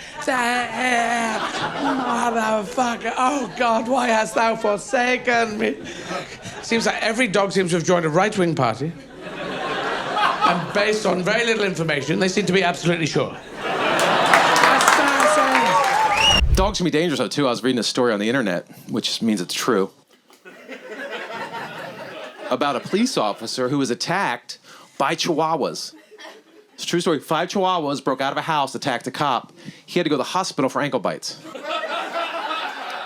S19: motherfucker, oh God, why hast thou forsaken me? Seems like every dog seems to have joined a right-wing party. And based on very little information, they seem to be absolutely sure.
S20: Dogs can be dangerous, though, too. I was reading a story on the internet, which means it's true, about a police officer who was attacked by chihuahuas. It's a true story. 5 chihuahuas broke out of a house, attacked a cop. He had to go to the hospital for ankle bites.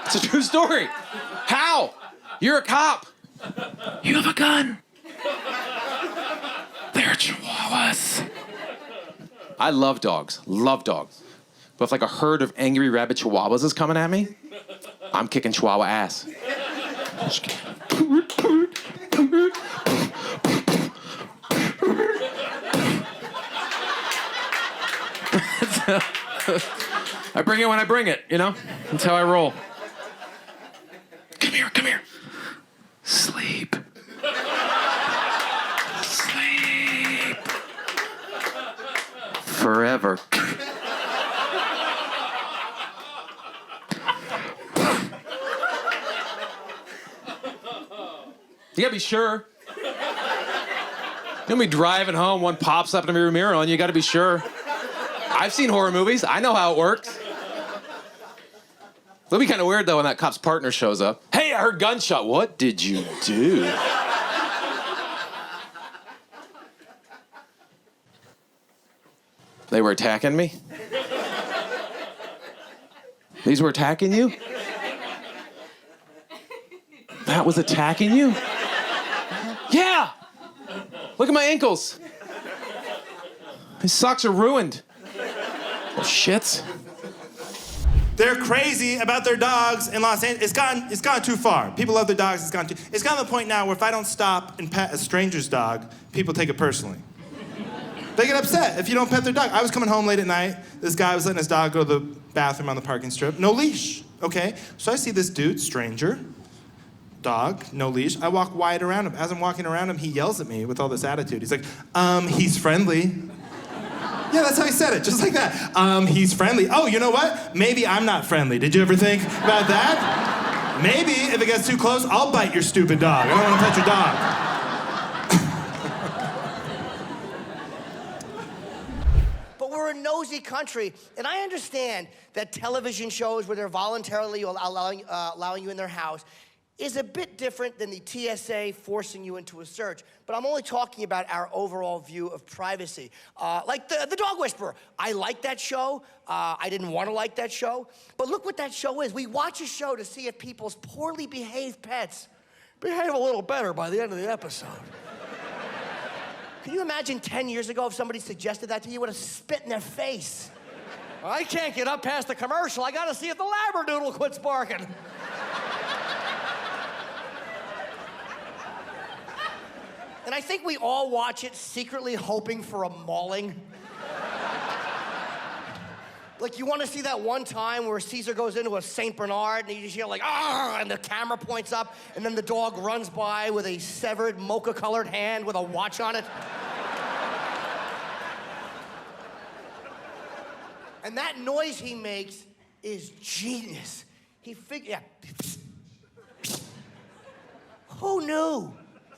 S20: It's a true story. How? You're a cop. You have a gun. They're chihuahuas. I love dogs. Love dogs. But if like a herd of angry rabid chihuahuas is coming at me, I'm kicking chihuahua ass. I bring it when I bring it, you know? That's how I roll. Come here, come here. Sleep. Sleep. Forever. You gotta be sure. You'll be driving home, one pops up in the rear mirror on you, gotta be sure. I've seen horror movies, I know how it works. It'll be kind of weird though when that cop's partner shows up. Hey, I heard gunshot. What did you do? They were attacking me? These were attacking you? That was attacking you? Yeah! Look at my ankles. His socks are ruined. Oh, shit.
S21: They're crazy about their dogs in Los Angeles. It's gone too far. People love their dogs. It's gotten to the point now where if I don't stop and pet a stranger's dog, people take it personally. They get upset if you don't pet their dog. I was coming home late at night. This guy was letting his dog go to the bathroom on the parking strip. No leash, okay? So I see this dude, stranger, dog, no leash. I walk wide around him. As I'm walking around him, he yells at me with all this attitude. He's like, he's friendly. Yeah, that's how he said it, just like that. He's friendly. Oh, you know what? Maybe I'm not friendly. Did you ever think about that? Maybe if it gets too close, I'll bite your stupid dog. I don't want to pet your dog.
S22: But we're a nosy country, and I understand that television shows where they're voluntarily allowing you in their house is a bit different than the TSA forcing you into a search. But I'm only talking about our overall view of privacy. Like the Dog Whisperer. I like that show. I didn't want to like that show. But look what that show is. We watch a show to see if people's poorly behaved pets behave a little better by the end of the episode. Can you imagine 10 years ago if somebody suggested that to you? You would have spit in their face. I can't get up past the commercial. I got to see if the Labradoodle quits barking. And I think we all watch it secretly hoping for a mauling. Like, you want to see that one time where Caesar goes into a St. Bernard and you just hear like, ah, and the camera points up, and then the dog runs by with a severed mocha-colored hand with a watch on it. And that noise he makes is genius. Yeah. Who knew?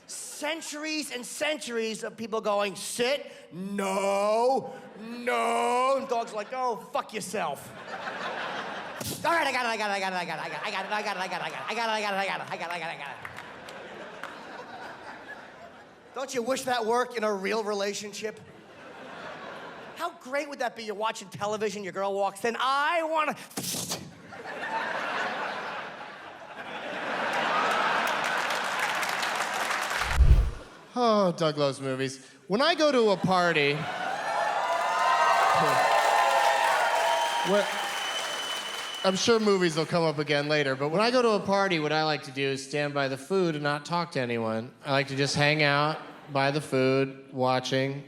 S22: Centuries and centuries of people going, sit, no, no. And dogs like, oh, fuck yourself. All right, I got it. Don't you wish that worked in a real relationship? How great would that be? You're watching television, your girl walks in, I wanna...
S23: Oh, Doug loves movies. When I go to a party, I'm sure movies will come up again later, but when I go to a party, what I like to do is stand by the food and not talk to anyone. I like to just hang out by the food, watching,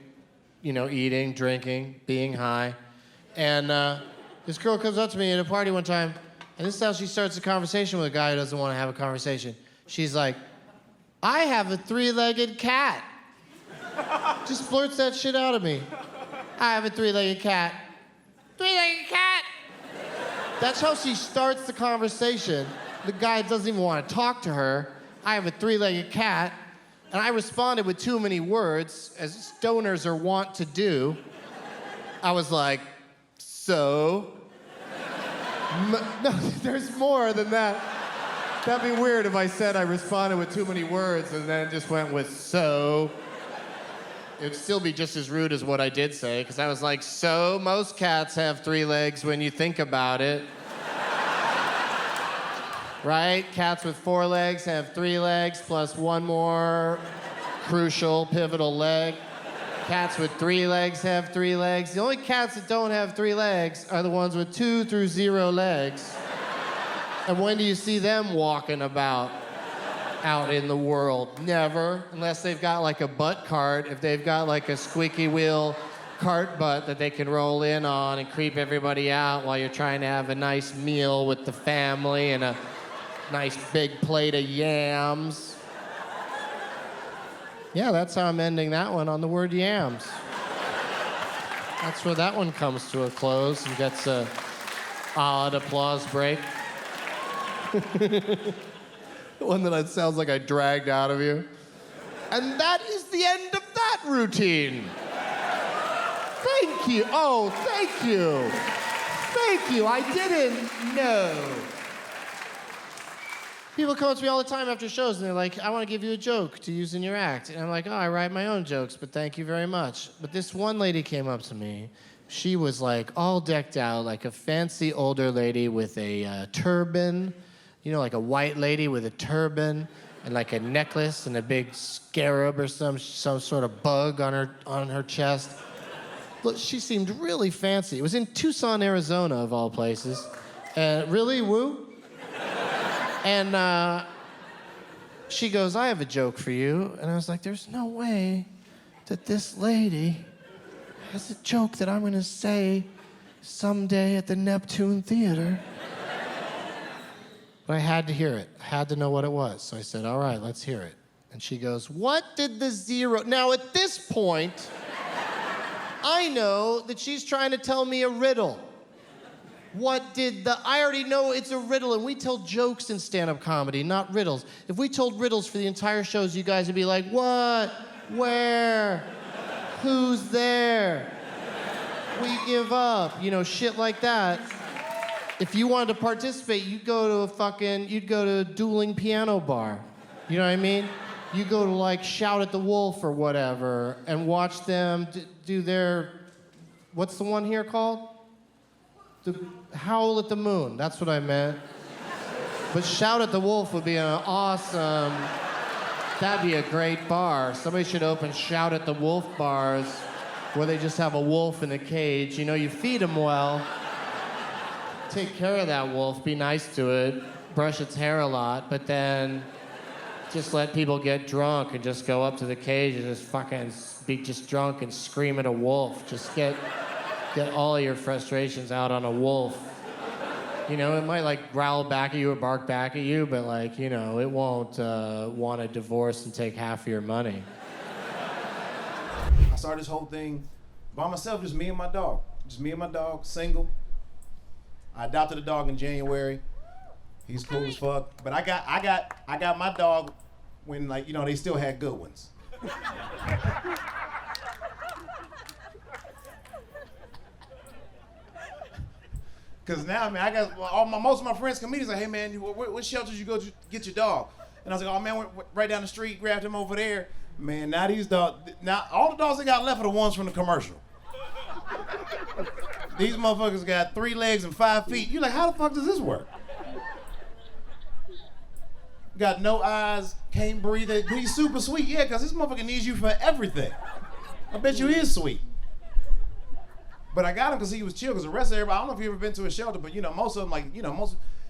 S23: eating, drinking, being high. And this girl comes up to me at a party one time, and this is how she starts a conversation with a guy who doesn't want to have a conversation. She's like, I have a 3-legged cat. Just blurts that shit out of me. I have a 3-legged cat. 3-legged cat! That's how she starts the conversation. The guy doesn't even want to talk to her. I have a 3-legged cat. And I responded with too many words, as stoners are wont to do. I was like, so? No, there's more than that. That'd be weird if I said I responded with too many words and then just went with so. It'd still be just as rude as what I did say, because I was like, so most cats have 3 legs when you think about it. Right? Cats with 4 legs have 3 legs plus one more crucial, pivotal leg. Cats with 3 legs have 3 legs. The only cats that don't have 3 legs are the ones with 2 through 0 legs. And when do you see them walking about out in the world? Never, unless they've got like a butt cart. If they've got like a squeaky wheel cart butt that they can roll in on and creep everybody out while you're trying to have a nice meal with the family and a nice big plate of yams. Yeah, that's how I'm ending that one, on the word yams. That's where that one comes to a close and gets a odd applause break. One that sounds like I dragged out of you. And that is the end of that. sweat routine. Thank you. Oh, thank you. Thank you. I didn't know. People come up to me all the time after shows and they're like, I want to give you a joke to use in your act. And I'm like, oh, I write my own jokes, but thank you very much. But this one lady came up to me. She was like all decked out, like a fancy older lady with a turban, you know, like a white lady with a turban and like a necklace and a big scarab or some sort of bug on her chest. Look, she seemed really fancy. It was in Tucson, Arizona, of all places. Really, woo? And she goes, I have a joke for you. And I was like, there's no way that this lady has a joke that I'm gonna say someday at the Neptune Theater. But I had to hear it. I had to know what it was. So I said, all right, let's hear it. And she goes, what did the zero... Now, at this point, I know that she's trying to tell me a riddle. I already know it's a riddle, and we tell jokes in stand-up comedy, not riddles. If we told riddles for the entire shows, you guys would be like, what? Where? Who's there? We give up, you know, shit like that. If you wanted to participate, you'd go to a dueling piano bar. You know what I mean? You go to like Shout at the Wolf or whatever and watch them do their, what's the one here called? The Howl at the Moon, that's what I meant. But Shout at the Wolf would be an awesome, that'd be a great bar. Somebody should open Shout at the Wolf bars where they just have a wolf in a cage. You know, you feed them well. Take care of that wolf, be nice to it, brush its hair a lot, but then just let people get drunk and just go up to the cage and just fucking be just drunk and scream at a wolf. Just get all of your frustrations out on a wolf. You know, it might like growl back at you or bark back at you, but like, you know, it won't want a divorce and take half of your money.
S1: I started this whole thing by myself, just me and my dog. Just me and my dog, single. I adopted a dog in January. He's cool as fuck. But I got my dog when, like, you know, they still had good ones. Cause now, man, I got most of my friends comedians like, hey man, what shelters you go to get your dog? And I was like, oh man, we're right down the street, grabbed him over there. Man, now these dogs, all the dogs they got left are the ones from the commercial. These motherfuckers got 3 legs and 5 feet. You're like, how the fuck does this work? Got no eyes, can't breathe. But he's super sweet, yeah, because this motherfucker needs you for everything. I bet you he is sweet. But I got him because he was chill, because the rest of everybody, I don't know if you've ever been to a shelter, but you know, most of them, like, you know,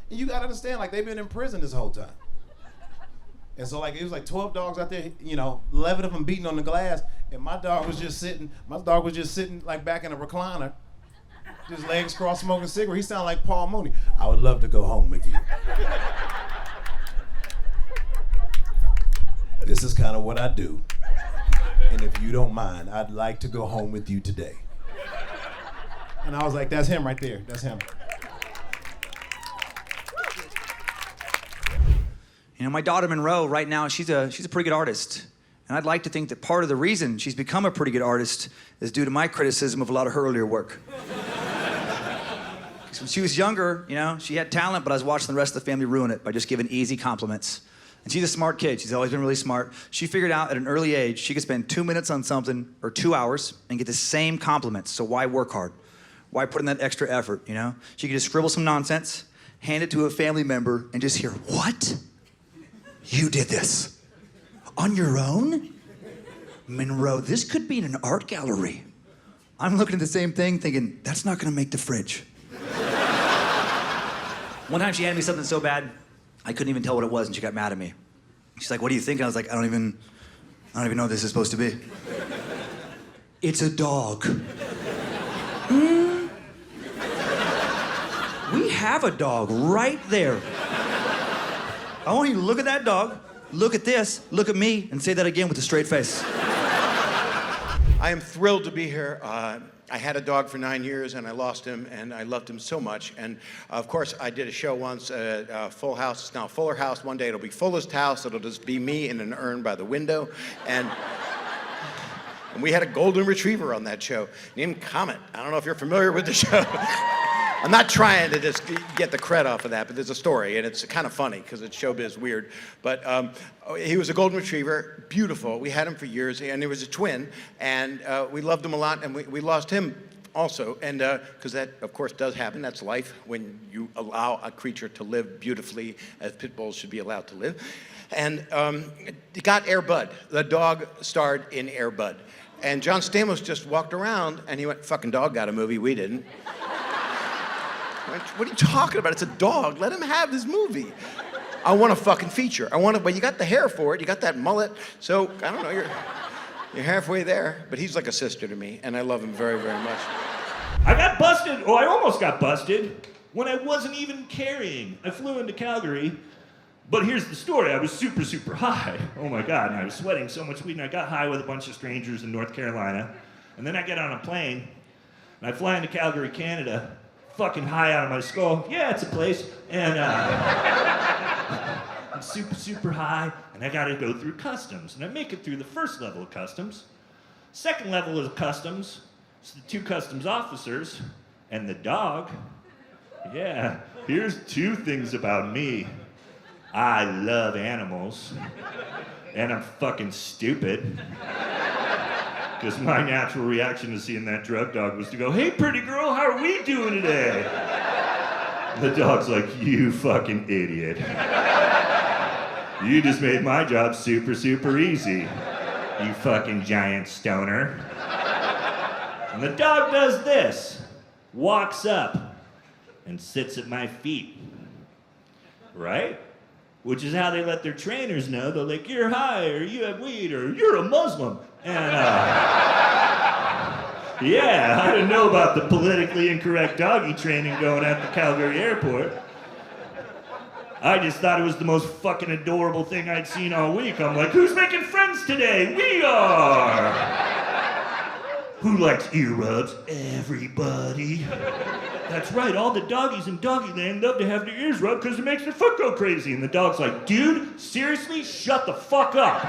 S1: you gotta understand, like, they've been in prison this whole time. And so, like, it was like 12 dogs out there, you know, 11 of them beating on the glass, and my dog was just sitting, like, back in a recliner, just legs crossed, smoking a cigarette. He sounded like Paul Mooney. I would love to go home with you. This is kind of what I do. And if you don't mind, I'd like to go home with you today. And I was like, that's him right there. That's him.
S2: You know, my daughter Monroe right now, she's a pretty good artist. And I'd like to think that part of the reason she's become a pretty good artist is due to my criticism of a lot of her earlier work. When she was younger, you know, she had talent, but I was watching the rest of the family ruin it by just giving easy compliments. And she's a smart kid. She's always been really smart. She figured out at an early age she could spend 2 minutes on something or 2 hours and get the same compliments. So why work hard? Why put in that extra effort, you know? She could just scribble some nonsense, hand it to a family member, and just hear, what? You did this? On your own? Monroe, this could be in an art gallery. I'm looking at the same thing thinking, that's not gonna make the fridge. One time she handed me something so bad, I couldn't even tell what it was, and she got mad at me. She's like, what do you think? And I was like, I don't even know what this is supposed to be. It's a dog. We have a dog right there. I want you to look at that dog, look at this, look at me, and say that again with a straight face.
S3: I am thrilled to be here. I had a dog for 9 years, and I lost him, and I loved him so much. And, of course, I did a show once, Full House. It's now Fuller House. One day it'll be Fullest House. It'll just be me in an urn by the window. And And we had a golden retriever on that show named Comet. I don't know if you're familiar with the show. I'm not trying to just get the credit off of that, but there's a story, and it's kind of funny because it's showbiz weird. But he was a golden retriever, beautiful. We had him for years, and he was a twin, and we loved him a lot, and we lost him also, and because that, of course, does happen. That's life when you allow a creature to live beautifully as pit bulls should be allowed to live. And he got Air Bud. The dog starred in Air Bud. And John Stamos just walked around, and he went, fucking dog got a movie, we didn't. What are you talking about? It's a dog. Let him have his movie. I want a fucking feature. But you got the hair for it. You got that mullet. So, I don't know, you're halfway there. But he's like a sister to me, and I love him very, very much.
S17: I got busted, I almost got busted, when I wasn't even carrying. I flew into Calgary, but here's the story. I was super, super high. Oh my God, and I was sweating so much weed, and I got high with a bunch of strangers in North Carolina. And then I get on a plane, and I fly into Calgary, Canada, fucking high out of my skull. Yeah, it's a place. And I'm super, super high, and I gotta go through customs. And I make it through the first level of customs. Second level of customs, it's the 2 customs officers and the dog. Yeah, here's 2 things about me. I love animals, and I'm fucking stupid. Because my natural reaction to seeing that drug dog was to go, hey, pretty girl, how are we doing today? The dog's like, you fucking idiot. You just made my job super, super easy, you fucking giant stoner. And the dog does this, walks up and sits at my feet, right? Which is how they let their trainers know. They're like, you're high, or you have weed, or you're a Muslim. And yeah, I didn't know about the politically incorrect doggy training going at the Calgary airport. I just thought it was the most fucking adorable thing I'd seen all week. I'm like, who's making friends today? We are! Who likes ear rubs? Everybody. That's right, all the doggies in Doggyland love to have their ears rubbed because it makes their foot go crazy. And the dog's like, dude, seriously, shut the fuck up.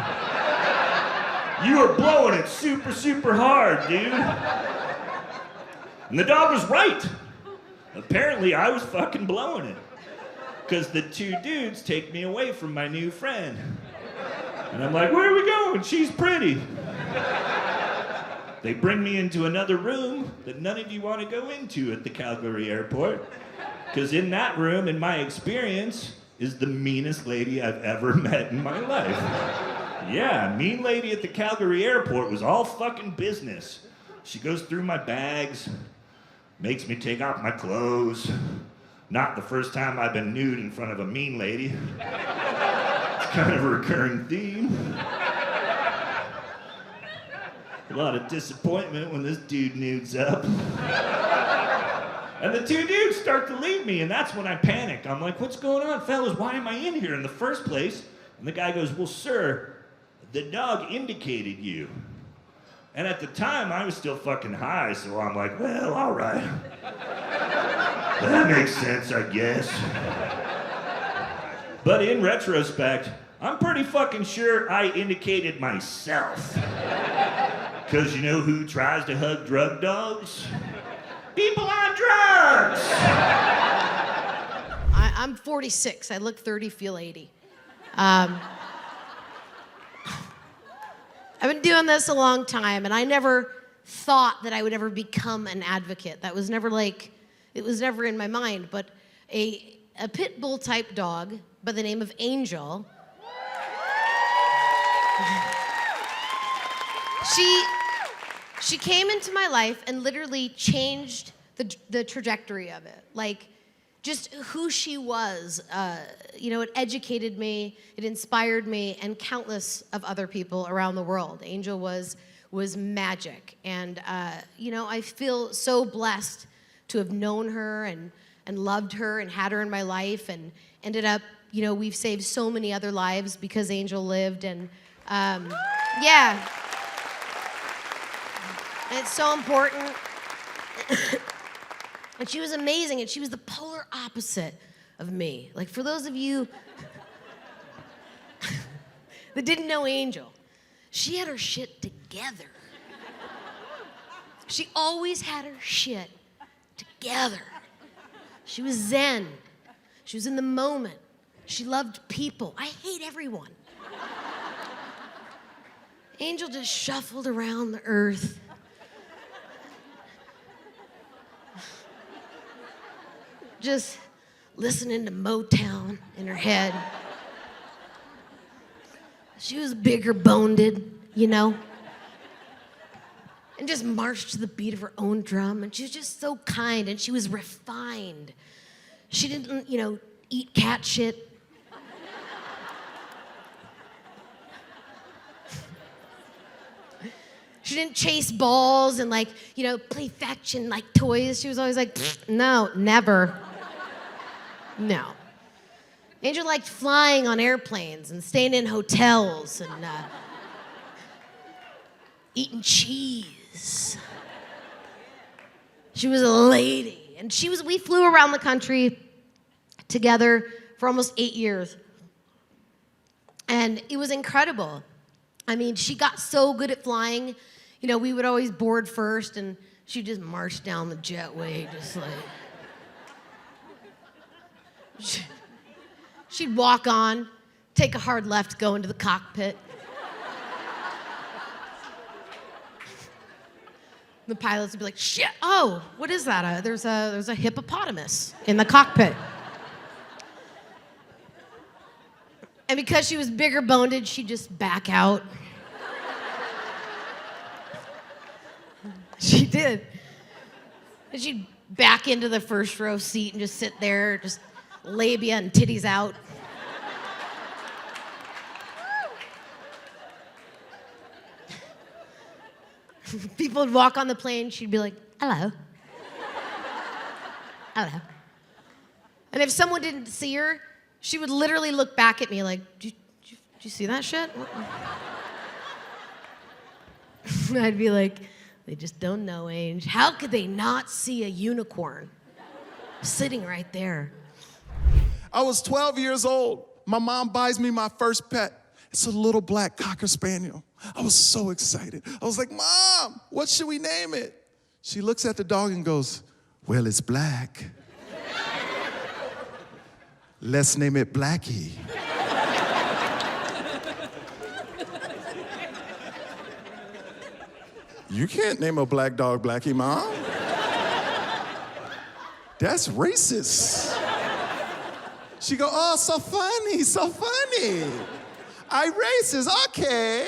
S17: You are blowing it super, super hard, dude. And the dog was right. Apparently, I was fucking blowing it. Because the 2 dudes take me away from my new friend. And I'm like, where are we going? She's pretty. They bring me into another room that none of you want to go into at the Calgary airport. Because in that room, in my experience, is the meanest lady I've ever met in my life. Yeah, mean lady at the Calgary airport was all fucking business. She goes through my bags, makes me take off my clothes. Not the first time I've been nude in front of a mean lady. It's kind of a recurring theme. A lot of disappointment when this dude nudes up. And the 2 dudes start to leave me, and that's when I panic. I'm like, what's going on, fellas? Why am I in here in the first place? And the guy goes, well, sir, the dog indicated you. And at the time, I was still fucking high, so I'm like, well, all right. That makes sense, I guess. But in retrospect, I'm pretty fucking sure I indicated myself. Because you know who tries to hug drug dogs? People on drugs!
S4: I'm 46. I look 30, feel 80. I've been doing this a long time, and I never thought that I would ever become an advocate. That was never it was never in my mind. But a pit bull type dog by the name of Angel, she came into my life and literally changed the trajectory of it. Like, just who she was, it educated me, it inspired me, and countless of other people around the world. Angel was magic, and I feel so blessed to have known her and loved her and had her in my life, and ended up, we've saved so many other lives because Angel lived, and yeah. And it's so important. And she was amazing, and she was the polar opposite of me. Like, for those of you that didn't know Angel, she had her shit together. She always had her shit together. She was zen. She was in the moment. She loved people. I hate everyone. Angel just shuffled around the earth. Just listening to Motown in her head. She was bigger boned, you know? And just marched to the beat of her own drum. And she was just so kind, and she was refined. She didn't, you know, eat cat shit. She didn't chase balls and, like, you know, play fetch and like toys. She was always like, no, never. No. Angel liked flying on airplanes and staying in hotels and eating cheese. She was a lady. And we flew around the country together for almost 8 years. And it was incredible. I mean, she got so good at flying. You know, we would always board first, and she'd just march down the jetway, just like. She'd walk on, take a hard left, go into the cockpit. The pilots would be like, shit, oh, what is that? There's a hippopotamus in the cockpit. And because she was bigger boned, she'd just back out. She did. And she'd back into the first row seat and just sit there, just labia and titties out. People would walk on the plane, she'd be like, hello. Hello. And if someone didn't see her, she would literally look back at me like, did you see that shit? And I'd be like, they just don't know, Ange. How could they not see a unicorn sitting right there?
S6: I was 12 years old. My mom buys me my first pet. It's a little black Cocker Spaniel. I was so excited. I was like, Mom, what should we name it? She looks at the dog and goes, well, it's black. Let's name it Blackie. You can't name a black dog Blackie, Mom. That's racist. She go, oh, so funny, so funny. I racist, okay.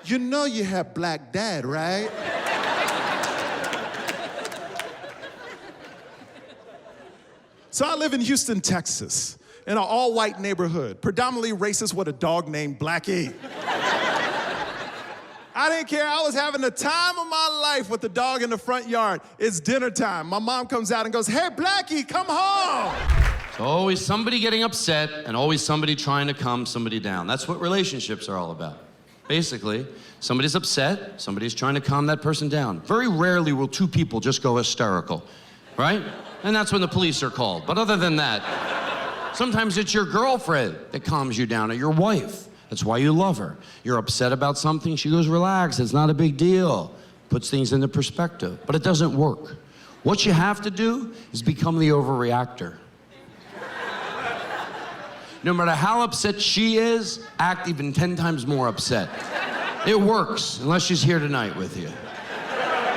S6: You know you have black dad, right? So I live in Houston, Texas, in an all-white neighborhood, predominantly racist with a dog named Blackie. I didn't care. I was having the time of my life with the dog in the front yard. It's dinner time. My mom comes out and goes, hey, Blackie, come home.
S7: So always somebody getting upset and always somebody trying to calm somebody down. That's what relationships are all about. Basically, somebody's upset, somebody's trying to calm that person down. Very rarely will two people just go hysterical, right? And that's when the police are called. But other than that, sometimes it's your girlfriend that calms you down or your wife. That's why you love her. You're upset about something, she goes, relax, it's not a big deal. Puts things into perspective, but it doesn't work. What you have to do is become the overreactor. No matter how upset she is, act even 10 times more upset. It works, unless she's here tonight with you.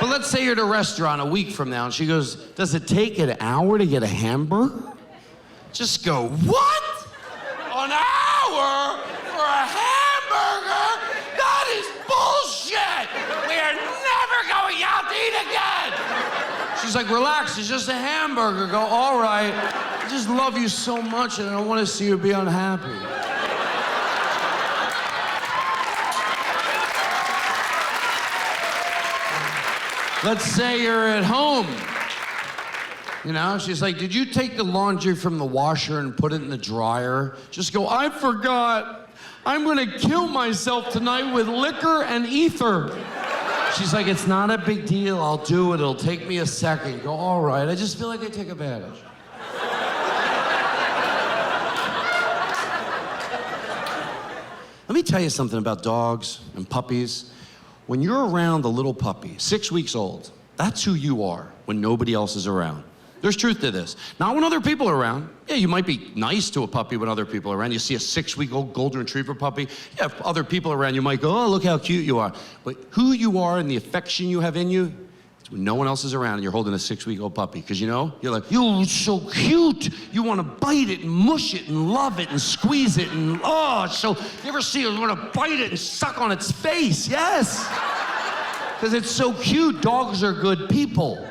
S7: But let's say you're at a restaurant a week from now and she goes, does it take an hour to get a hamburger? Just go, what? An hour for a hamburger? That is bullshit! We are never going out to eat again! She's like, relax, it's just a hamburger. Go, all right. I just love you so much and I don't want to see you be unhappy. Let's say you're at home. You know, she's like, did you take the laundry from the washer and put it in the dryer? Just go, I forgot. I'm gonna kill myself tonight with liquor and ether. She's like, it's not a big deal, I'll do it, it'll take me a second. Go, all right, I just feel like I take advantage. Let me tell you something about dogs and puppies. when you're around a little puppy, 6 weeks old, that's who you are when nobody else is around. There's truth to this. Not when other people are around. Yeah, you might be nice to a puppy when other people are around. You see a 6-week-old golden retriever puppy. Yeah, if other people are around, you might go, oh, look how cute you are. But who you are and the affection you have in you, it's when no one else is around and you're holding a 6-week-old puppy. Because you know, you're like, you're so cute. You want to bite it and mush it and love it and squeeze it and, oh, so, you ever see it want to bite it and suck on its face? Yes. Because it's so cute. Dogs are good people.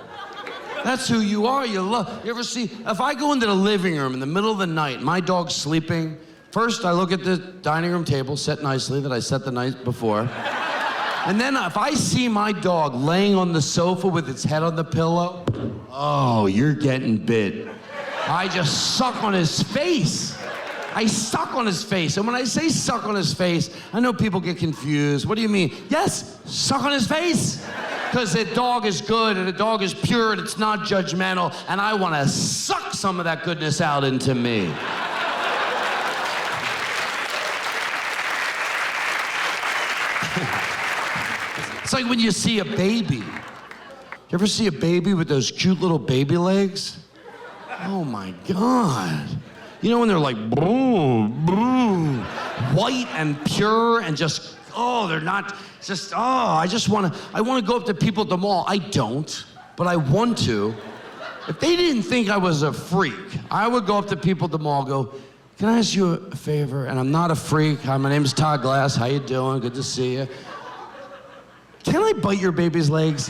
S7: That's who you are. You ever see, if I go into the living room in the middle of the night, my dog's sleeping, first I look at the dining room table set nicely that I set the night before. And then if I see my dog laying on the sofa with its head on the pillow, oh, you're getting bit. I just suck on his face. I suck on his face. And when I say suck on his face, I know people get confused. What do you mean? Yes, suck on his face. Because the dog is good and the dog is pure and it's not judgmental, and I want to suck some of that goodness out into me. It's like when you see a baby. You ever see a baby with those cute little baby legs? Oh my God. You know when they're like, boom, boom, white and pure and just, oh, they're not, just, oh, I want to go up to people at the mall. I don't, but I want to. If they didn't think I was a freak, I would go up to people at the mall and go, can I ask you a favor? And I'm not a freak. Hi, my name is Todd Glass. How you doing? Good to see you. Can I bite your baby's legs?